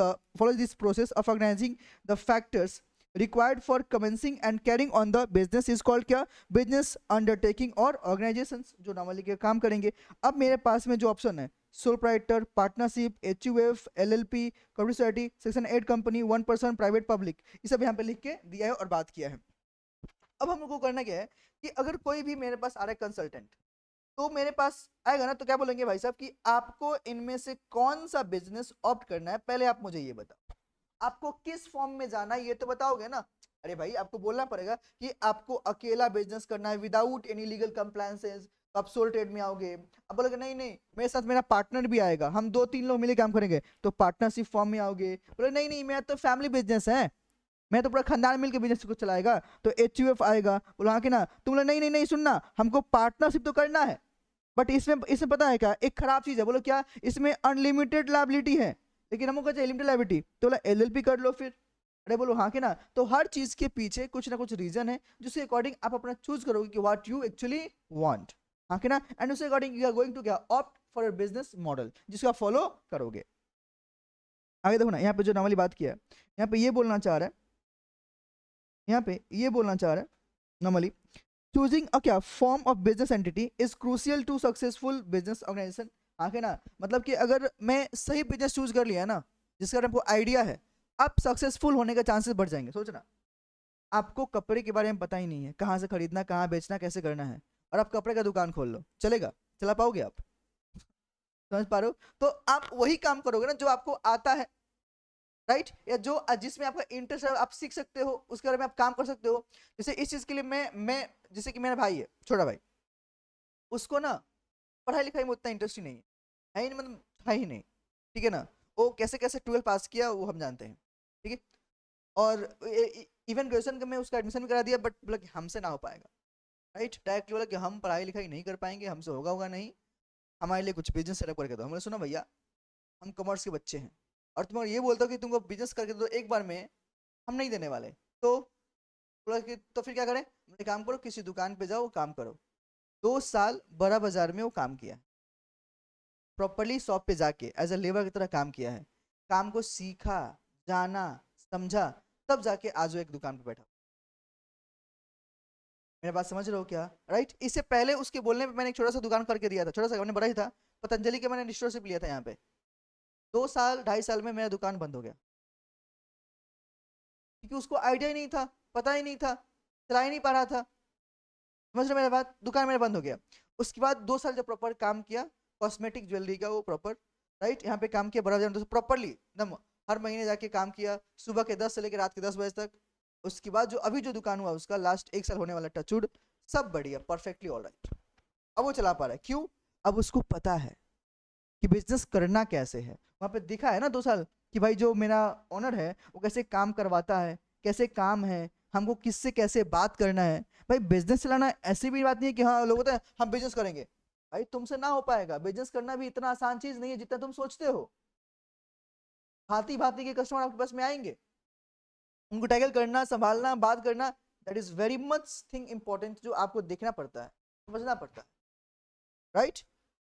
this process of organizing the factors required for commencing and carrying on the business is called क्या, business undertaking और organizations जो नॉर्मली के काम करेंगे। अब मेरे पास में जो ऑप्शन है sole proprietor, partnership, HUF, LLP, corporate society, section 8 company, 1 person, private public, ये सब यहाँ पे लिख के दिया है और बात किया है। अब हम लोग को करना क्या है कि अगर कोई भी मेरे पास आ रहा है कंसल्टेंट, तो मेरे पास आएगा ना, तो क्या बोलेंगे भाई साहब कि आपको इनमें से कौन सा बिजनेस ऑप्ट करना है, पहले आप मुझे ये बताओ, आपको किस फॉर्म में जाना है ये तो बताओगे ना। अरे भाई आपको बोलना पड़ेगा कि आपको अकेला बिजनेस करना है विदाउट एनी लीगल कंप्लायंसेस, तो आप सोल ट्रेड में आओगे। अब बोलोगे नहीं नहीं मेरे साथ मेरा पार्टनर भी आएगा, हम 2-3 लोग मिले काम करेंगे, तो पार्टनरशिप फॉर्म में आओगे। बोले नहीं नहीं मेरा तो फैमिली बिजनेस है, मैं तो पूरा खानदान मिलकर बिजनेस को चलाएगा, तो HUF आएगा। बोला हाँ कि ना। तुम बोले नहीं नहीं नहीं सुनना, हमको पार्टनरशिप तो करना है, बट इसमें इसमें पता है क्या एक खराब चीज है, बोलो क्या, इसमें अनलिमिटेड लाइबिलिटी है, लेकिन हमको चाहिए लिमिटेड लाइबिलिटी, तो बोला LLP कर लो फिर। अरे बोलो हाँ कि ना। तो हर चीज के पीछे कुछ ना कुछ रीजन है जिसके अकॉर्डिंग आप अपना चूज करोगे कि व्हाट यू एक्चुअली वांट। हाँ कि ना। एंड उसके according you are going to क्या opt for a business model जिसको आप फॉलो करोगे। आगे देखो ना, यहाँ पे जो नॉर्मली बात किया है, यहाँ पे ये बोलना चाह रहा है, यहाँ पे ये बोलना चाह रहा है नॉर्मली, choosing a क्या form of business entity is crucial to successful business organization। आगे ना, मतलब कि अगर मैं सही बिजनेस चूज कर लिया ना जिसका आपको आइडिया है, आप सक्सेसफुल होने का चांसेस बढ़ जाएंगे। सोचना, आपको कपड़े के बारे में पता ही नहीं है, कहाँ से खरीदना, कहाँ बेचना, कैसे करना है, और आप कपड़े का दुकान खोल लो, चलेगा, चला पाओगे आप, समझ पा रहे हो। तो आप वही काम करोगे ना जो आपको आता है, राइट, या जो जिसमें आपका इंटरेस्ट है, आप सीख सकते हो, उसके बारे में आप काम कर सकते हो। जैसे इस चीज के लिए मैं जैसे कि मेरा भाई है, छोटा भाई, उसको ना पढ़ाई लिखाई में उतना इंटरेस्ट ही नहीं है ही नहीं, मतलब है ही नहीं, ठीक है ना। वो कैसे कैसे 12 पास किया वो हम जानते हैं, ठीक है। और इवन ग्रेजुएशन में उसका एडमिशन भी करा दिया, बट बोला कि हमसे ना हो पाएगा, राइट। डायरेक्टली बोला कि हम पढ़ाई लिखाई नहीं कर पाएंगे, हमसे होगा नहीं, हमारे लिए कुछ बिजनेस सेटअप करके दो। हमने सुना भैया हम कॉमर्स के बच्चे हैं और तुम ये बोलते हो कि तुमको बिजनेस करके दो एक बार में, हम नहीं देने वाले। तो बोला कि तो फिर क्या करें, बोले काम करो किसी दुकान पे जाओ काम करो। 2 साल बड़ा बाजार में वो काम किया, प्रॉपरली शॉप पे जाके एज अ लेबर की तरह काम किया है, काम को सीखा, जाना, समझा, तब जाके आज वो एक दुकान पे बैठा। मेरा बात समझ रहे हो क्या, राइट। इससे पहले उसके बोलने पे मैंने एक छोटा सा दुकान करके दिया था, छोटा सा मैंने बड़ा ही था, पतंजलि के मैंने डिस्ट्रोशिप लिया था यहाँ पे। 2 साल 2.5 साल में मेरा दुकान बंद हो गया, क्योंकि उसको आइडिया ही नहीं था, पता ही नहीं था, चला ही नहीं पा रहा था। समझ रहे मेरा बात, दुकान मेरा बंद हो गया। उसके बाद 2 साल जब प्रॉपर काम किया कॉस्मेटिक ज्वेलरी का वो प्रॉपर, राइट, यहाँ पे काम किया बड़ा बाजार प्रॉपरली एकदम, हर महीने जाके काम किया सुबह के 10 से लेकर रात के 10 बजे तक। उसके बाद जो अभी जो दुकान हुआ उसका लास्ट 1 साल होने वाला, टचवुड, सब बढ़िया परफेक्टली ऑल राइट। अब वो चला पा रहा है, क्यों, अब उसको पता है कि बिजनेस करना कैसे है। वहां पे दिखा है ना 2 साल कि भाई जो मेरा ओनर है वो कैसे काम करवाता है, कैसे काम है, हमको किससे कैसे बात करना है। भाई बिजनेस चलाना ऐसी भी बात नहीं है कि हाँ लोग होते हैं हम बिजनेस करेंगे, भाई तुमसे ना हो पाएगा। बिजनेस करना भी इतना आसान चीज नहीं है जितना तुम सोचते हो। भांति भांति के कस्टमर आपके पास में आएंगे, उनको टैकल करना, संभालना, बात करना, that is very much thing important जो आपको देखना पड़ता है, समझना पड़ता है, राइट।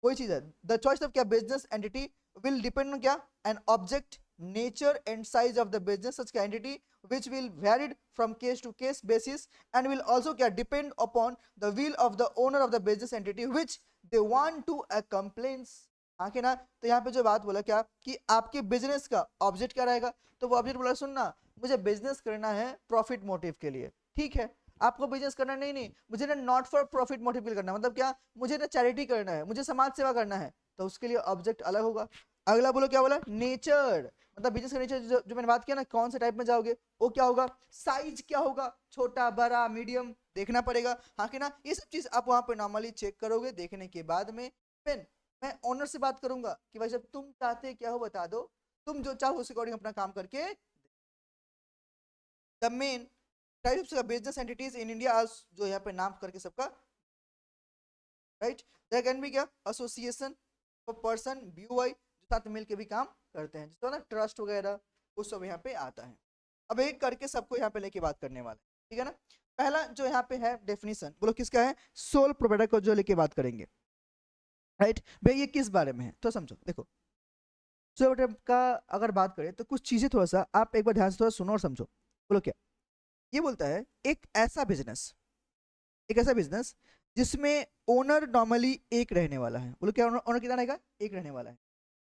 कोई चीज है, द चॉइस ऑफ क्या business entity will depend on क्या an object, nature and size of the business such entity which will varied from case to case basis and will also क्या depend upon the will of the owner of the business entity which they want to accomplish। हाँ कि ना। तो यहाँ पे जो बात बोला क्या कि आपके बिजनेस का ऑब्जेक्ट क्या रहेगा, तो वो ऑब्जेक्ट बोला सुनना मुझे बिजनेस करना है प्रॉफिट मोटिव के लिए, ठीक है। आपको बिजनेस करना नहीं नहीं मुझे ना नॉट फॉर प्रॉफिट मोटिव के लिए करना है, मतलब क्या मुझे ना चैरिटी करना है, मुझे समाज सेवा करना है, तो उसके लिए ऑब्जेक्ट अलग होगा। अगला बोलो क्या बोला, नेचर, मतलब बिजनेस का नेचर जो मैंने बात किया ना, कौन से टाइप में जाओगे, वो क्या होगा, साइज क्या होगा, छोटा बड़ा मीडियम देखना पड़ेगा। हाँ कि ना, ये सब चीज आप वहां पे नॉर्मली चेक करोगे, देखने के बाद में फिर मैं ओनर से बात करूंगा कि भाई जब तुम चाहते क्या हो बता दो, तुम जो चाहो उस अकॉर्डिंग अपना काम करके। The main types of business entities in India, जो यहाँ पे नाम करके सबका, राइट। देयर कैन बी क्या एसोसिएशन पर्सन बीओआई जो साथ में मिलकर भी काम करते हैं, जिसको ना ट्रस्ट वगैरह वो सब यहाँ पे आता है। अब एक करके सबको यहाँ पे लेके बात करने वाले, ठीक है ना। पहला जो यहाँ पे है डेफिनेशन, बोलो किसका है, सोल प्रोप्राइटर को जो लेके बात करेंगे, राइट। भाई ये किस बारे में है तो समझो, देखो सोल प्रोप्राइटर का अगर बात करें तो कुछ चीजें थोड़ा सा आप एक बार ध्यान से थोड़ा सुनो और समझो। बोलो क्या ये बोलता है, एक ऐसा बिजनेस जिसमें ओनर नॉर्मली एक रहने वाला है। बोलो क्या ओनर कितना रहेगा, एक रहने वाला है।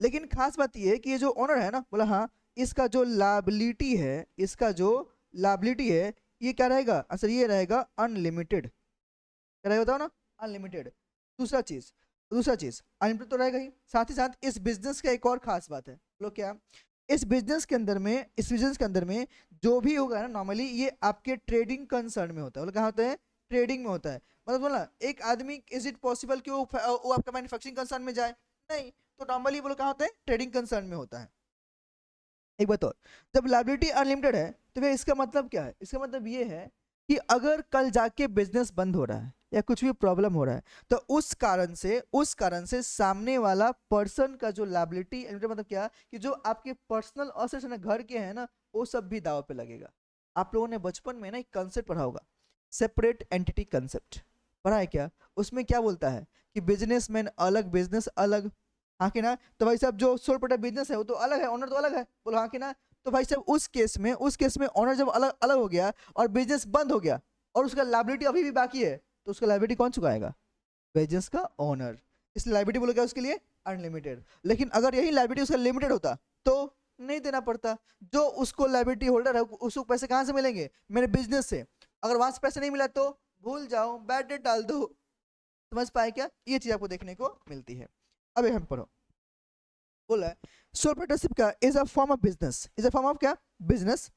लेकिन खास बात ये है कि ये जो ओनर है ना, बोला हाँ इसका जो लायबिलिटी है, इसका जो लायबिलिटी है ये क्या रहेगा, असल ये रहेगा अनलिमिटेड। क्या रहेगा बताओ ना, अनलिमिटेड। दूसरा चीज अनलिमिटेड तो रहेगा ही, साथ ही साथ इस बिजनेस का एक और खास बात है, बोलो क्या, इस बिजनेस के अंदर में जो भी होगा ना नॉर्मली ये आपके ट्रेडिंग कंसर्न में होता है। बोलो कहाँ होता है, ट्रेडिंग में होता है। मतलब बोला एक आदमी, इज इट पॉसिबल कि वो आपका मैन्युफैक्चरिंग कंसर्न में जाए, नहीं, तो नॉर्मली बोलो कहाँ होता है, ट्रेडिंग कंसर्न में होता है। एक बात और, जब लायबिलिटी अनलिमिटेड है तो फिर इसका मतलब क्या है, इसका मतलब ये है कि अगर कल जाके बिजनेस बंद हो रहा है या कुछ भी प्रॉब्लम हो रहा है तो उस कारण से सामने वाला पर्सन का जो लायबिलिटी मतलब क्या कि जो आपके पर्सनल असेट्स ना घर के हैं ना वो सब भी दाव पे लगेगा। आप लोगों ने बचपन में ना एक कंसेप्ट पढ़ा होगा, सेपरेट एंटिटी कंसेप्ट, पढ़ा है क्या। उसमें क्या बोलता है कि बिजनेसमैन अलग, बिजनेस अलग। हाँ कि ना। तो भाई साहब जो सोल प्रोप्राइटर बिजनेस है वो तो अलग है, ओनर तो अलग है, बोलो हाँ कि ना। तो भाई साहब उस केस में ओनर जब अलग अलग हो गया और बिजनेस बंद हो गया और उसका लायबिलिटी अभी भी बाकी है, तो उसका लायबिलिटी कौन चुकाएगा, बिजनेस का ओनर। इसलिए लायबिलिटी बोलो क्या उसके लिए, अनलिमिटेड। लेकिन अगर यही लायबिलिटी उसका लिमिटेड होता तो नहीं देना पड़ता। जो उसको लायबिलिटी होल्डर है उसको पैसे कहाँ से मिलेंगे, मेरे बिजनेस से। अगर वहां से पैसे नहीं मिला तो भूल जाओ, बैड डेट डाल दो। समझ पाए क्या, ये चीज आपको देखने को मिलती है। अब हम पढ़ो, बोला है सोल प्रोप्राइटरशिप का is a form of business, is a form of क्या, business,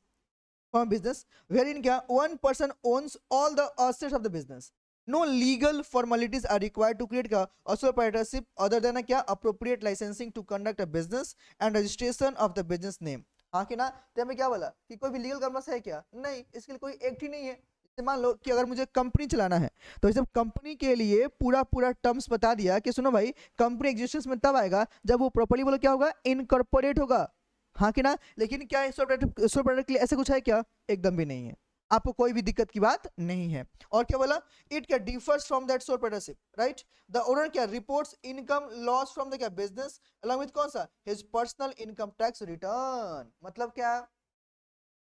form business wherein क्या one person owns all the assets of the business, no legal formalities are required to create का sole proprietorship other than क्या appropriate licensing to conduct a business and registration of the business name. हाँ कि ना। तो हमें क्या बोला कि कोई भी लीगल कॉमर्स है क्या, नहीं, इसके लिए कोई एक्ट ही नहीं है। जैसे मान लो कि अगर मुझे कंपनी चलाना है तो जब कंपनी के लिए पूरा पूरा टर्म्स बता दिया कि सुनो भाई कंपनी एग्जिस्टेंस में तब आएगा जब वो प्रॉपर्ली बोलो क्या होगा, इनकॉर्पोरेट होगा। हाँ कि ना। लेकिन क्या है सोल प्रोप्राइटर के लिए ऐसा कुछ है क्या, एकदम भी नहीं है। आपको कोई भी दिक्कत की बात नहीं है। और क्या बोला, इट क्या differs from that sole proprietorship, right. The owner क्या reports income loss from the क्या बिजनेस अलॉन्ग विद कौन सा, his personal income tax return. मतलब क्या,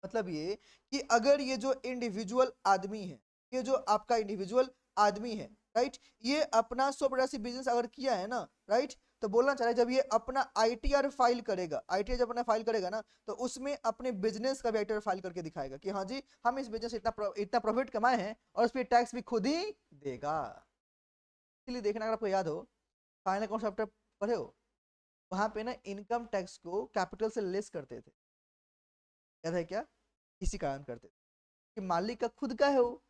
मतलब ये कि अगर ये जो इंडिविजुअल आदमी है, ये जो आपका इंडिविजुअल आदमी है, राइट, ये अपना सोलप्रोप्राइटरशिप बिजनेस अगर किया है ना, राइट, तो बोलना चाह रहे जब ये अपना आईटीआर फाइल करेगा, आईटीआर जब अपना फाइल करेगा ना तो उसमें अपने बिजनेस का भी आईटीआर फाइल करके दिखाएगा कि हाँ जी हम इस बिजनेस से इतना प्रॉफिट कमाए हैं और उस पर टैक्स भी खुद ही देगा। इसलिए देखना अगर आपको याद हो फाइनल अकाउंट चैप्टर पढ़े हो, वहां पे ना इनकम टैक्स को कैपिटल से लेस करते थे, याद है क्या, इसी कारण करते थे कि मालिक का खुद का है वो,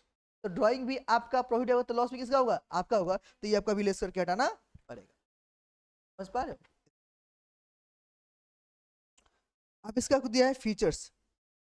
तो ड्राइंग भी आपका, प्रॉफिट होगा तो लॉस भी किसका होगा, आपका होगा, तो ये आपका भी लेस करके हटाना पड़ेगा। समझ पा रहे हो। अब इसका दिया है फीचर्स,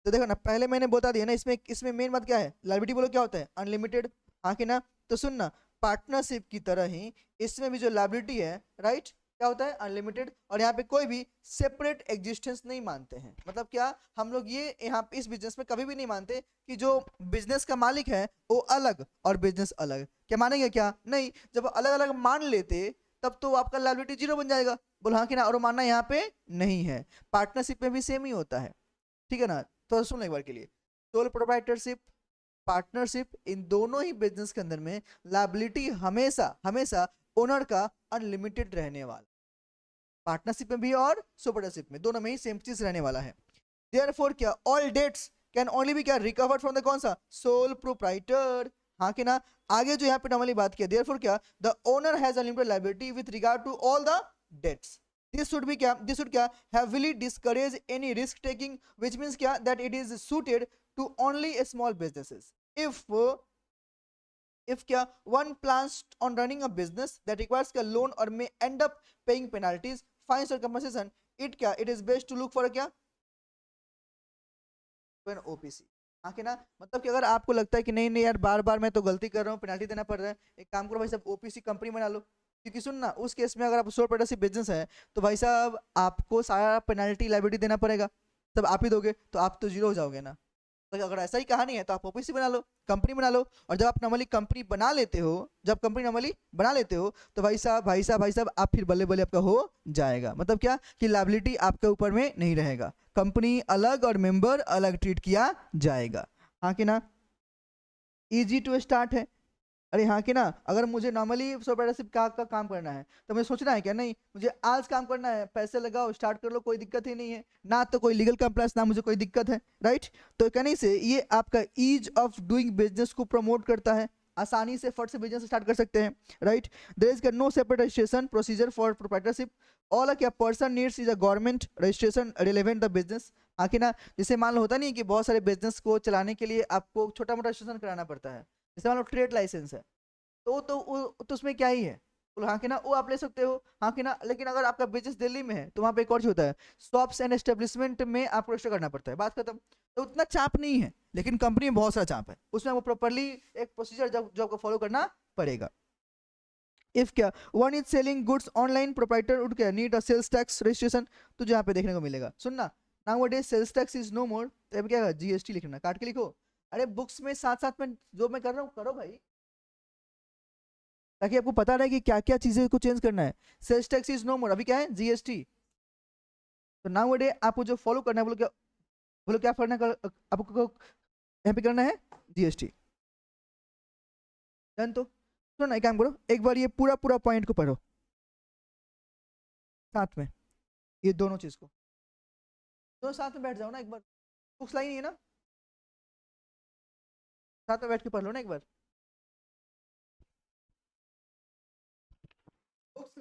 तो देखो ना, पहले मैंने बता दिया ना, इसमें इसमें मेन बात क्या है, लायबिलिटी बोलो क्या होता है, अनलिमिटेड। हाँ कि ना? तो सुन ना, पार्टनरशिप की तरह ही इसमें भी जो लायबिलिटी है, राइट, क्या होता है, अनलिमिटेड। और यहाँ पे कोई भी सेपरेट एग्जिस्टेंस नहीं मानते हैं। मतलब क्या, हम लोग ये यहाँ पे इस बिजनेस में कभी भी नहीं मानते कि जो बिजनेस का मालिक है वो अलग और बिजनेस अलग। क्या मानेंगे? क्या नहीं। जब अलग अलग मान लेते तब तो आपका लायबिलिटी जीरो बन जाएगा। बोलो हाँ कि ना? और वो मानना यहाँ पे नहीं है। पार्टनरशिप में भी सेम ही होता है, ठीक है ना? तो सुन लो एक बार के लिए, सोल प्रोप्राइटरशिप, पार्टनरशिप, इन दोनों ही बिजनेस के अंदर में लायबिलिटी हमेशा हमेशा ओनर का अनलिमिटेड रहने वाला। पार्टनरशिप में भी और सुपरशिप में, दोनों में ही सेम चीज रहने वाला है। देयरफॉर क्या, all debts can only be क्या, रिकवर्ड फ्रॉम द कौन सा, सोल प्रोप्राइटर। हाँ कि ना? आगे जो यहाँ पे नॉर्मली बात किया, देयरफॉर क्या, the owner has unlimited liability with regard to all the debts. This should be क्या, दिस शुड क्या, heavily discourage any risk taking, which means क्या, that it is suited to only small businesses. if क्या, one plans on running a business that requires a loan or may end up paying penalties, fines or compensation, it क्या, it is best to look for a क्या, an OPC। हाँ कि ना? मतलब कि अगर आपको लगता है कि नहीं नहीं यार, बार बार मैं तो गलती कर रहा हूँ, पेनाल्टी देना पड़ रहा है, एक काम करो भाई साहब, OPC कंपनी बना लो। क्योंकि सुन ना, उस केस में अगर आप सोल प्रोप्राइटरशिप बिजनेस है तो भाई साहब आपको सारा पेनाल्टी लायबिलिटी देना पड़ेगा, सब आप ही दोगे, तो आप तो जीरो हो जाओगे ना। तो अगर ऐसा ही कहानी है तो आप ओपीसी बना लो, कंपनी बना लो। और जब आप नॉर्मली कंपनी बना लेते हो, जब कंपनी नॉर्मली बना लेते हो, तो भाई साहब भाई साहब भाई साहब आप फिर बल्ले बल्ले आपका हो जाएगा। मतलब क्या कि लायबिलिटी आपके ऊपर में नहीं रहेगा, कंपनी अलग और मेंबर अलग ट्रीट किया जाएगा। हाँ कि ना? इजी टू स्टार्ट है। अरे हाँ कि ना? अगर मुझे नॉर्मली सॉफ्टवेयर का काम करना है तो मुझे सोचना है क्या, नहीं मुझे आज काम करना है, पैसे लगाओ स्टार्ट कर लो, कोई दिक्कत ही नहीं है ना, तो कोई लीगल कंप्लायंस ना मुझे कोई दिक्कत है, राइट। तो कहने से ये आपका ईज ऑफ डूइंग बिजनेस को प्रमोट करता है, आसानी से फट से बिजनेस स्टार्ट कर सकते हैं, right. There is no separate registration procedure for proprietorship, all क्या person needs is a government registration relevant the business. हाँ कि ना? जैसे मान लो होता नहीं कि बहुत सारे बिजनेस को चलाने के लिए आपको छोटा मोटा रजिस्ट्रेशन कराना पड़ता है, जैसे मान लो ट्रेड लाइसेंस है, तो उसमें क्या ही है, बोलो हाँ कि ना, वो आप ले सकते हो। हाँ कि ना? लेकिन अगर आपका बिजनेस दिल्ली में है तो वहाँ पे एक और चीज होता है, शॉप्स एंड एस्टेब्लिशमेंट में आपको रजिस्टर करना पड़ता है, बात खत्म। तो उतना चाप नहीं है, लेकिन कंपनी में बहुत सारा चाप है, उसमें वो प्रॉपरली एक प्रोसीजर जो आपको फॉलो करना पड़ेगा। इफ क्या, one is selling goods online, proprietor would क्या, need a sales tax registration. तुझे यहाँ पे देखने को मिलेगा, सुनना, now sales tax is no more, तो अब क्या, जीएसटी लिखना, काट के लिखो। अरे बुक्स में साथ साथ में जो मैं कर रहा हूँ करो भाई, ताकि आपको पता रहे कि क्या क्या चीजें को चेंज करना है। सेल्स टैक्स इज नो मोर, अभी क्या है, जीएसटी। तो नाउ डे आपको जो फॉलो करना है, बोलो क्या करना है, आपको यहाँ पे करना है जीएसटी। डन। तो सुनो ना, एक काम करो, एक बार ये पूरा पूरा पॉइंट को पढ़ो साथ में, ये दोनों चीज को, दोनों साथ में बैठ जाओ ना एक बार, बुक्स लाई नहीं है ना, साथ में बैठ के पढ़ लो ना एक बार, बुक्स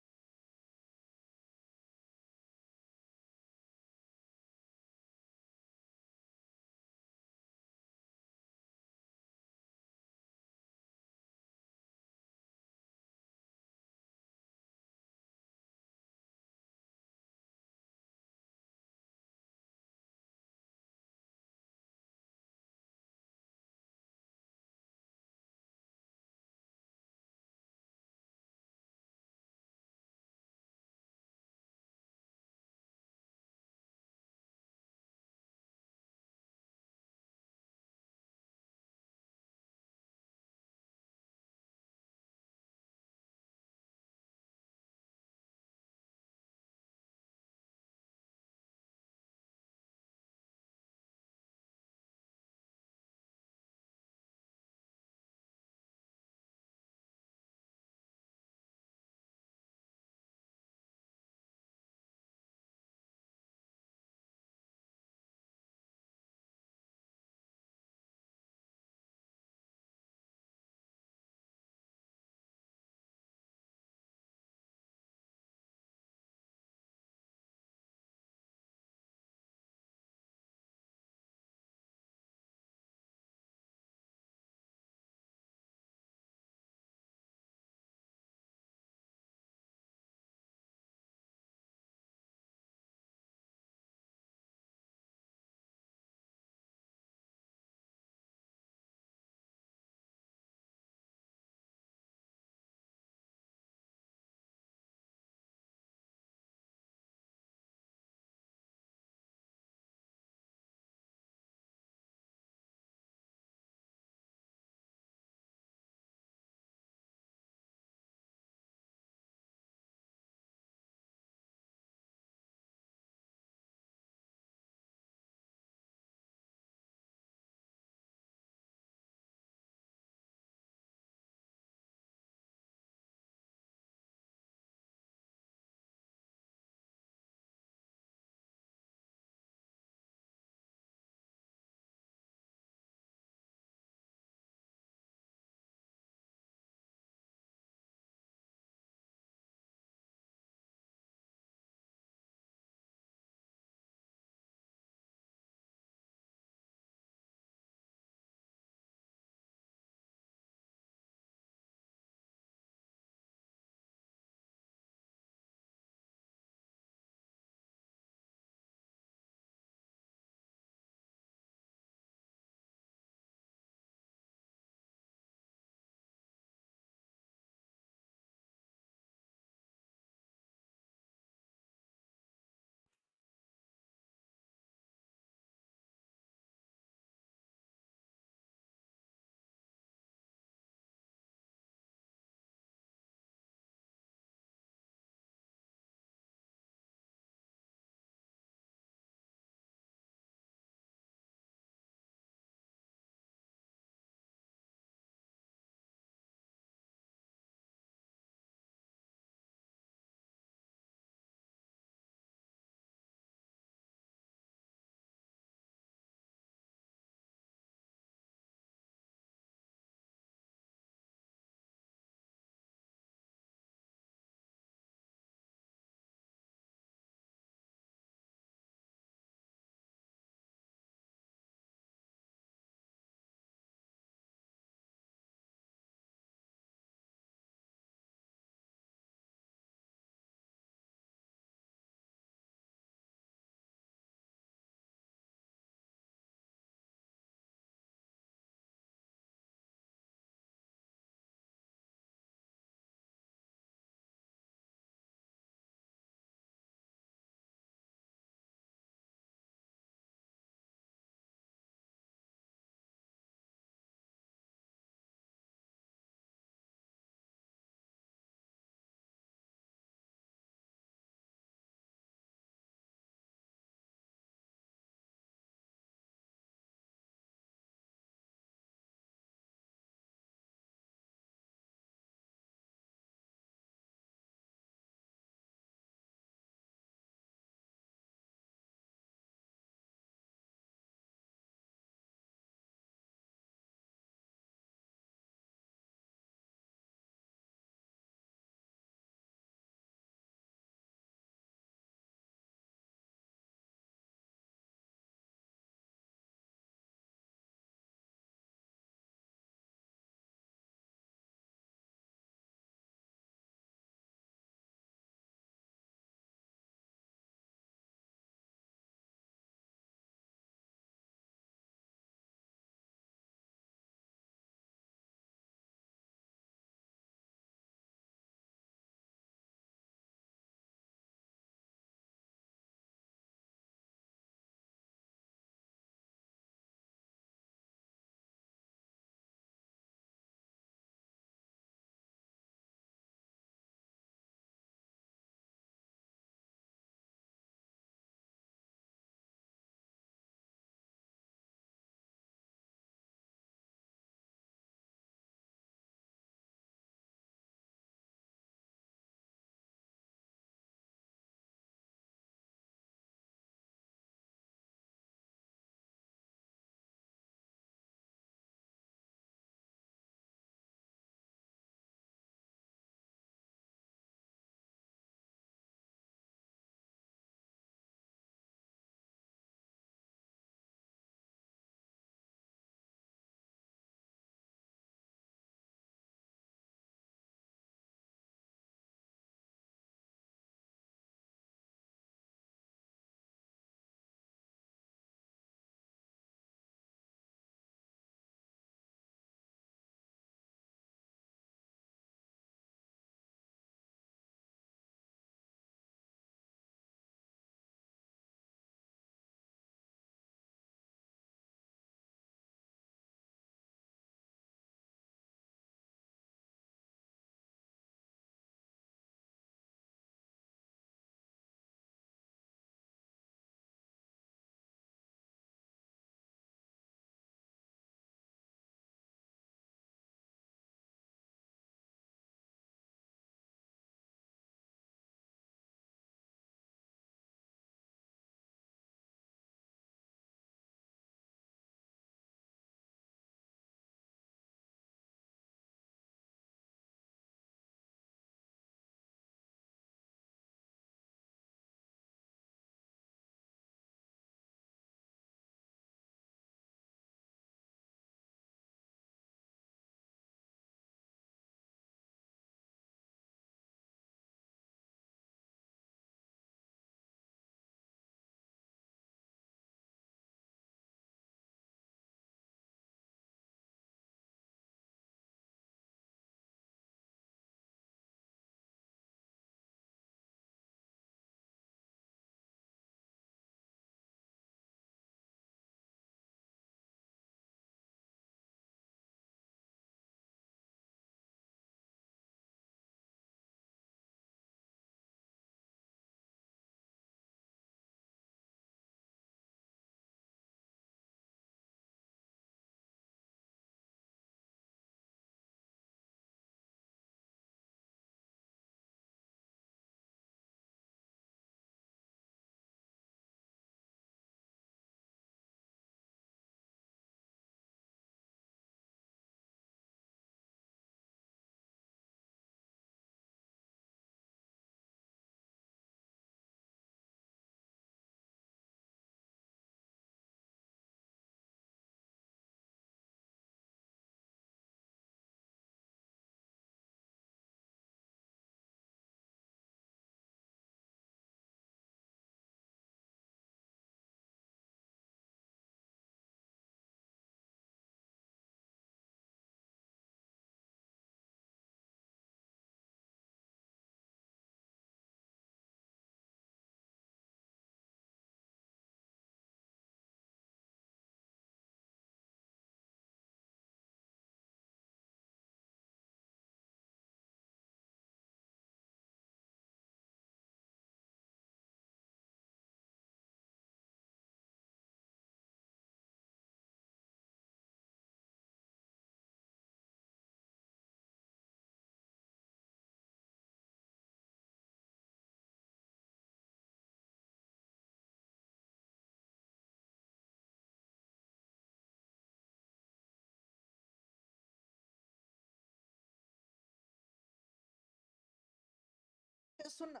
सुनना,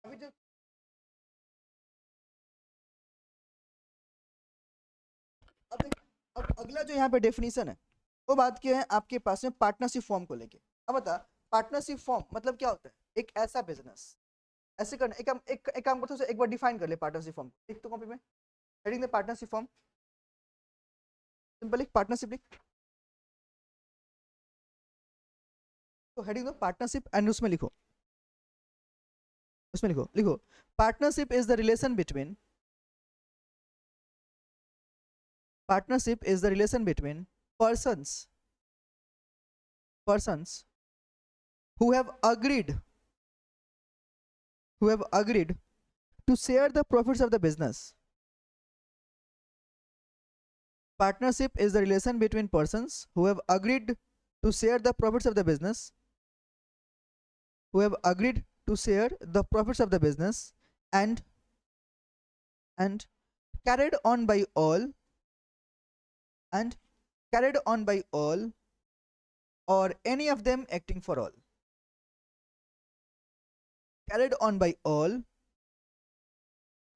अभी जो अब देख, अब अगला जो यहाँ पे डेफिनेशन है वो बात क्या है आपके पास में पार्टनरशिप फॉर्म को लेके। अब बता, पार्टनरशिप फॉर्म मतलब क्या होता है? एक ऐसा बिजनेस, ऐसे करना, एक काम करते हैं, एक बार डिफाइन कर ले पार्टनरशिप फॉर्म। लिख तो कॉपी में, heading the partnership form, simple लिख पार्टनरशिप लिख, तो हेडिंग दो पार्टनरशिप एंड उसमें लिखो, उसमें लिखो लिखो partnership is the relation between, partnership is the relation between persons, persons who have agreed, who have agreed to share the profits of the business. Partnership is the relation between persons who have agreed to share the profits of the business, who have agreed to share the profits of the business, and and carried on by all, and carried on by all or any of them acting for all, carried on by all,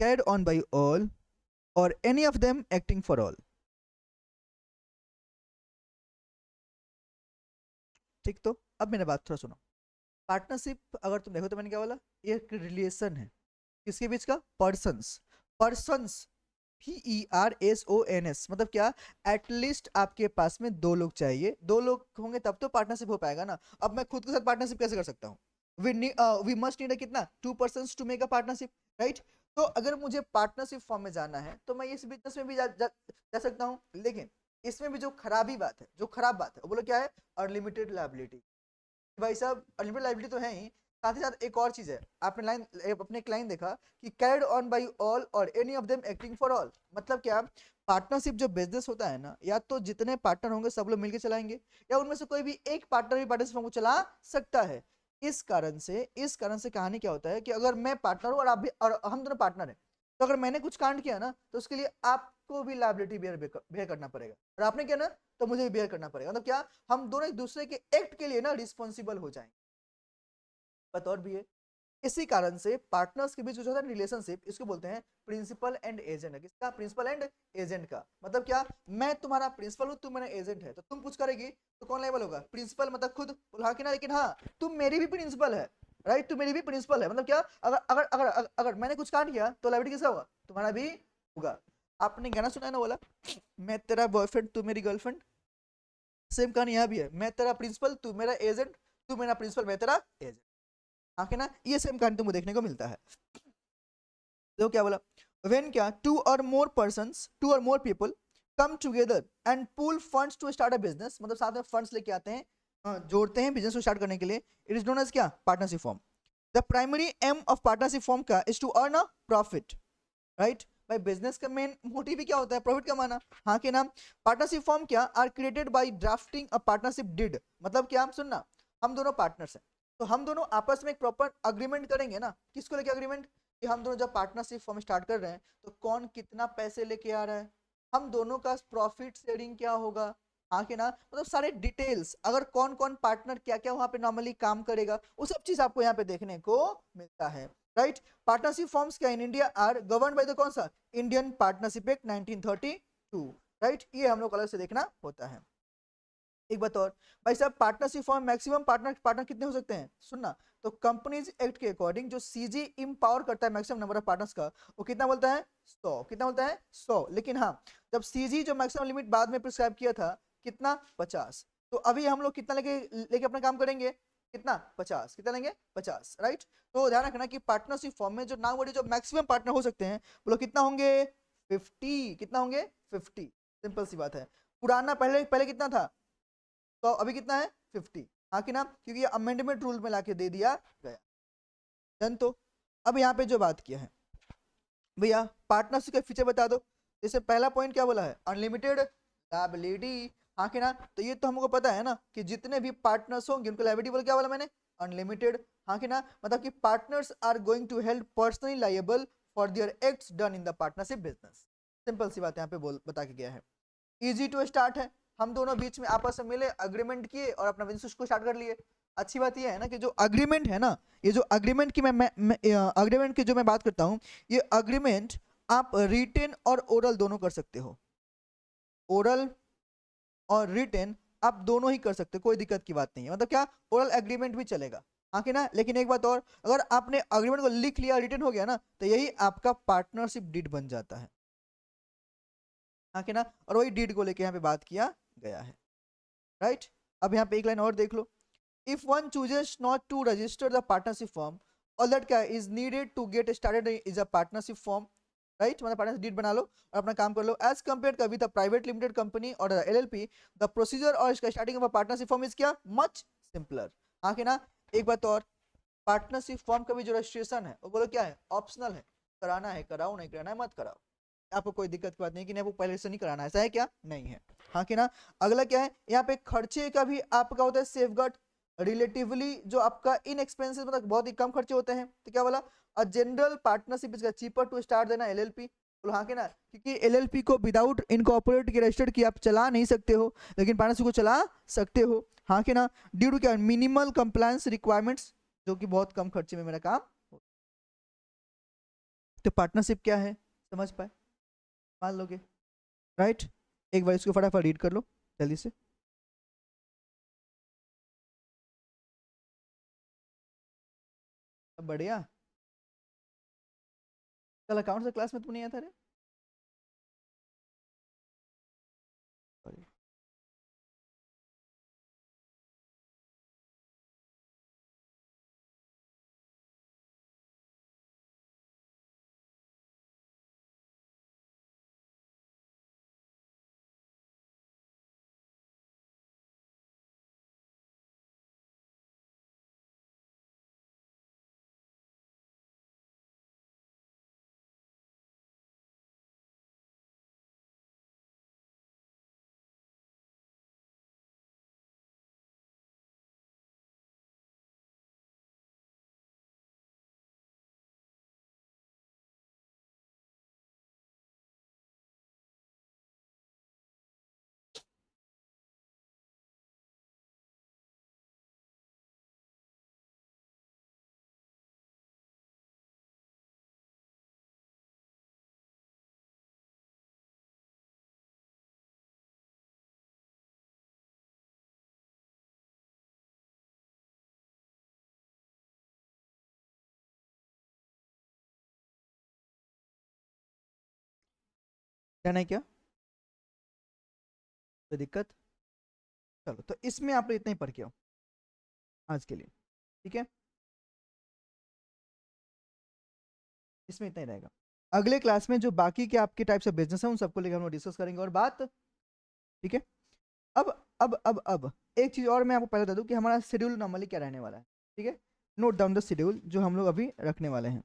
carried on by all or any of them acting for all। ठीक, तो अब मेरी बात थोड़ा सुनो। Partnership अगर तुम देखो तो मैंने क्या बोला, ये एक रिलेशन है किसके बीच का? पर्सन्स, पर्सन्स PERSONS मतलब क्या? एटलीस्ट आपके पास में दो लोग चाहिए, दो लोग होंगे तब तो पार्टनरशिप हो पाएगा ना। अब मैं खुद के साथ पार्टनरशिप कैसे कर सकता हूँ? वी मस्ट नीड कितना? 2 persons to make a partnership, right? तो अगर मुझे पार्टनरशिप फॉर्म में जाना है तो मैं इस बिजनेस में भी जा सकता हूँ, लेकिन इसमें भी जो खराबी बात है, जो खराब बात है वो बोलो क्या है? Unlimited liability. भाई साहब अनलिमिटेड लायबिलिटी तो है ही, साथ ही साथ एक और चीज है, आपने लाइन अपने एक लाइन देखा कि कैरिड ऑन बाय ऑल और any of them acting for all. मतलब क्या? पार्टनरशिप जो बिजनेस होता है ना, या तो जितने पार्टनर होंगे सब लोग मिलकर चलाएंगे, या उनमें से कोई भी एक पार्टनर भी पार्टनरशिप को चला सकता है। इस कारण से कहानी क्या होता है कि अगर मैं पार्टनर हूं और आप भी, और हम दोनों पार्टनर हैं, तो अगर मैंने कुछ कांड किया ना तो उसके लिए आपको भी लायबिलिटी बेयर करना पड़ेगा, और आपने किया ना तो मुझे भी बेयर करना पड़ेगा। मतलब क्या? हम दोनों एक दूसरे के एक्ट के लिए ना रिस्पॉन्सिबल हो जाएंगे। बात और भी है, इसी कारण से पार्टनर्स के बीच जो होता है रिलेशनशिप, इसको बोलते हैं प्रिंसिपल एंड एजेंट। किसका? प्रिंसिपल एंड एजेंट का। मतलब क्या? मैं तुम्हारा प्रिंसिपल हूं, तुम मेरा एजेंट है, तो तुम कुछ करेगी तो कौन लेवल होगा? प्रिंसिपल मतलब खुद, हाँ कि ना? लेकिन हाँ, तुम मेरी भी प्रिंसिपल है, राइट? तुम मेरी भी प्रिंसिपल है। मतलब क्या? अगर अगर अगर अगर, अगर मैंने कुछ कांड किया तो लायबिलिटी किसका होगा? तुम्हारा भी होगा। आपने गाना सुना है ना, बोला मैं तेरा बॉयफ्रेंड तू मेरी गर्लफ्रेंड। सेम कहानी यहाँ भी है, मैं तेरा प्रिंसिपल तू मेरा एजेंट, तू मेरा प्रिंसिपल मैं तेरा एजेंट। हाँ कि ना? ये सेम कहानी तुमको देखने को मिलता है। तो क्या बोला? व्हेन क्या? टू और more people come together and pool funds to start a business, मतलब साथ में फंड्स लेके आते हैं, जोड़ते हैं बिजनेस को स्टार्ट करने के लिए। इट इज नोन एज क्या? Partnership firm. The primary aim of partnership firm का is to earn a profit, right? भाई बिजनेस का मेन मोटिव ही क्या होता है? प्रॉफिट कमाना, हाँ के नाम? पार्टनरशिप फॉर्म क्या? Are created by drafting a partnership deed. मतलब क्या? हम सुनना, हम दोनों पार्टनर्स हैं, तो हम दोनों आपस में एक प्रॉपर अग्रीमेंट करेंगे ना। किसको लेके अग्रीमेंट? कि हम दोनों जब पार्टनरशिप फॉर्म स्टार्ट कर रहे हैं तो कौन कितना पैसे लेके आ रहा है, हम दोनों का प्रॉफिट शेयरिंग क्या होगा, हाँ कि ना? मतलब सारे डिटेल्स, अगर कौन कौन पार्टनर क्या क्या वहां पे नॉर्मली काम करेगा, वो सब चीज आपको यहाँ पे देखने को मिलता है, राइट? पार्टनरशिप फॉर्म्स क्या in India are govern by the कौन सा? Indian partnership act 1932, right? ये हम लोग अलग से देखना होता है। एक बात और, भाई साहब partnership form maximum partner partner कितने हो सकते हैं? सुनना, तो कंपनीज एक्ट के अकॉर्डिंग जो सीजी इंपावर करता है मैक्सिमम नंबर ऑफ पार्टनर्स का, वो कितना बोलता है? 100। कितना बोलता है? 100। लेकिन हाँ, जब सीजी जो मैक्सिमम लिमिट बाद में प्रिस्क्राइब किया था, कितना? 50। तो अभी हम लोग कितना लेके लेके अपना काम करेंगे? कितना? 50। कितना लेंगे? 50, राइट? तो ध्यान रखना कि पार्टनरशिप फॉर्म में जो नाउ बड़े जो मैक्सिमम पार्टनर हो सकते हैं वो लोग कितना होंगे? 50। कितना होंगे? 50। सिंपल सी बात है। पुराना पहले पहले कितना था? तो अभी कितना है? 50, हाँ कि ना? क्योंकि ये अमेंडमेंट रूल में लाके दे दिया गया। डन। तो अब यहाँ पे जो बात किया है भैया, पार्टनरशिप के फीचर बता दो। जैसे पहला पॉइंट क्या बोला है? अनलिमिटेड लायबिलिटी, हाँ कि ना? तो ये तो हमको पता है ना कि जितने भी पार्टनर्स होंगे उनको लायबिलिटी बोला, क्या बोला मैंने? अनलिमिटेड, हाँ कि ना? मतलब कि partners are going to held personally liable for their acts done in the partnership business. Simple सी बात यहाँ पे बोल बता के गया है। इजी टू स्टार्ट है, हम दोनों बीच में आपस में मिले, अग्रीमेंट किए और अपना बिजनेस को स्टार्ट कर लिए। अच्छी बात यह है ना कि जो अग्रीमेंट है ना, ये जो अग्रीमेंट की मैं अग्रीमेंट की जो मैं बात करता हूँ, ये अग्रीमेंट आप रिटेन और ओरल दोनों कर सकते हो। ओरल और रिटेन आप दोनों ही कर सकते हो, कोई दिक्कत की बात नहीं है। मतलब क्या, ओरल एग्रीमेंट भी चलेगा, हाँ कि ना। लेकिन एक बात और, अगर आपने अग्रीमेंट को लिख लिया, रिटेन हो गया ना, तो यही आपका पार्टनरशिप डीड बन जाता है, हाँ कि ना। और वही डीड को लेके यहाँ पे बात किया गया है, राइट। अब यहाँ पे एक लाइन और देख लो, if one chooses not to register the partnership firm, all that क्या is needed to get started is a partnership firm, right. मतलब पार्टनरशिप डीड बना लो और अपना काम कर लो। एज कंपेयर कर with a private limited company और एलएलपी, द प्रोसीजर और starting of a partnership firm is क्या, मच सिंपलर, हाँ कि ना। एक बात और, पार्टनरशिप फॉर्म का भी जो रजिस्ट्रेशन है वो बोलो क्या है, ऑप्शनल है। कराना है कराओ, नहीं कराना है मत कराओ, आपको कोई दिक्कत की बात नहीं कि नहीं आपको पहले से नहीं कराना है, ऐसा है क्या, नहीं है, हाँ कि ना। अगला क्या है, यहाँ पे खर्चे का भी आपका होता है सेफगार्ड, रिलेटिवली जो आपका इनएक्सपेंसिव, मतलब बहुत ही कम खर्चे होते हैं। तो क्या बोला, a general partnership is cheaper to start देना एलएलपी, तो हाँ कि ना, क्योंकि एलएलपी को विदाउट इनकॉर्पोरेट के रजिस्टर्ड की आप चला नहीं सकते हो, लेकिन पार्टनरशिप को चला सकते हो, हाँ कि ना। ड्यू टू क्या, मिनिमल कंप्लायंस रिक्वायरमेंट्स, जो कि बहुत कम खर्चे में मेरा काम। तो पार्टनरशिप क्या है, समझ पाए, मान लोगे, राइट। एक बार इसको फटाफट रीड कर लो जल्दी से। अब बढ़िया, कल अकाउंट से क्लास में तुम नहीं आया था रे। Sorry. क्या नहीं क्या, कोई दिक्कत, चलो तो इसमें आप लोग इतना ही पढ़ के आओ आज के लिए, ठीक है। इसमें इतना ही रहेगा। अगले क्लास में जो बाकी के आपके टाइप्स ऑफ बिजनेस है उन सबको लेकर हम लोग डिस्कस करेंगे और बात, ठीक है। अब एक चीज और मैं आपको पहले बता दूं कि हमारा शेड्यूल नॉर्मली क्या रहने वाला है, ठीक है। नोट डाउन द शेड्यूल जो हम लोग अभी रखने वाले हैं।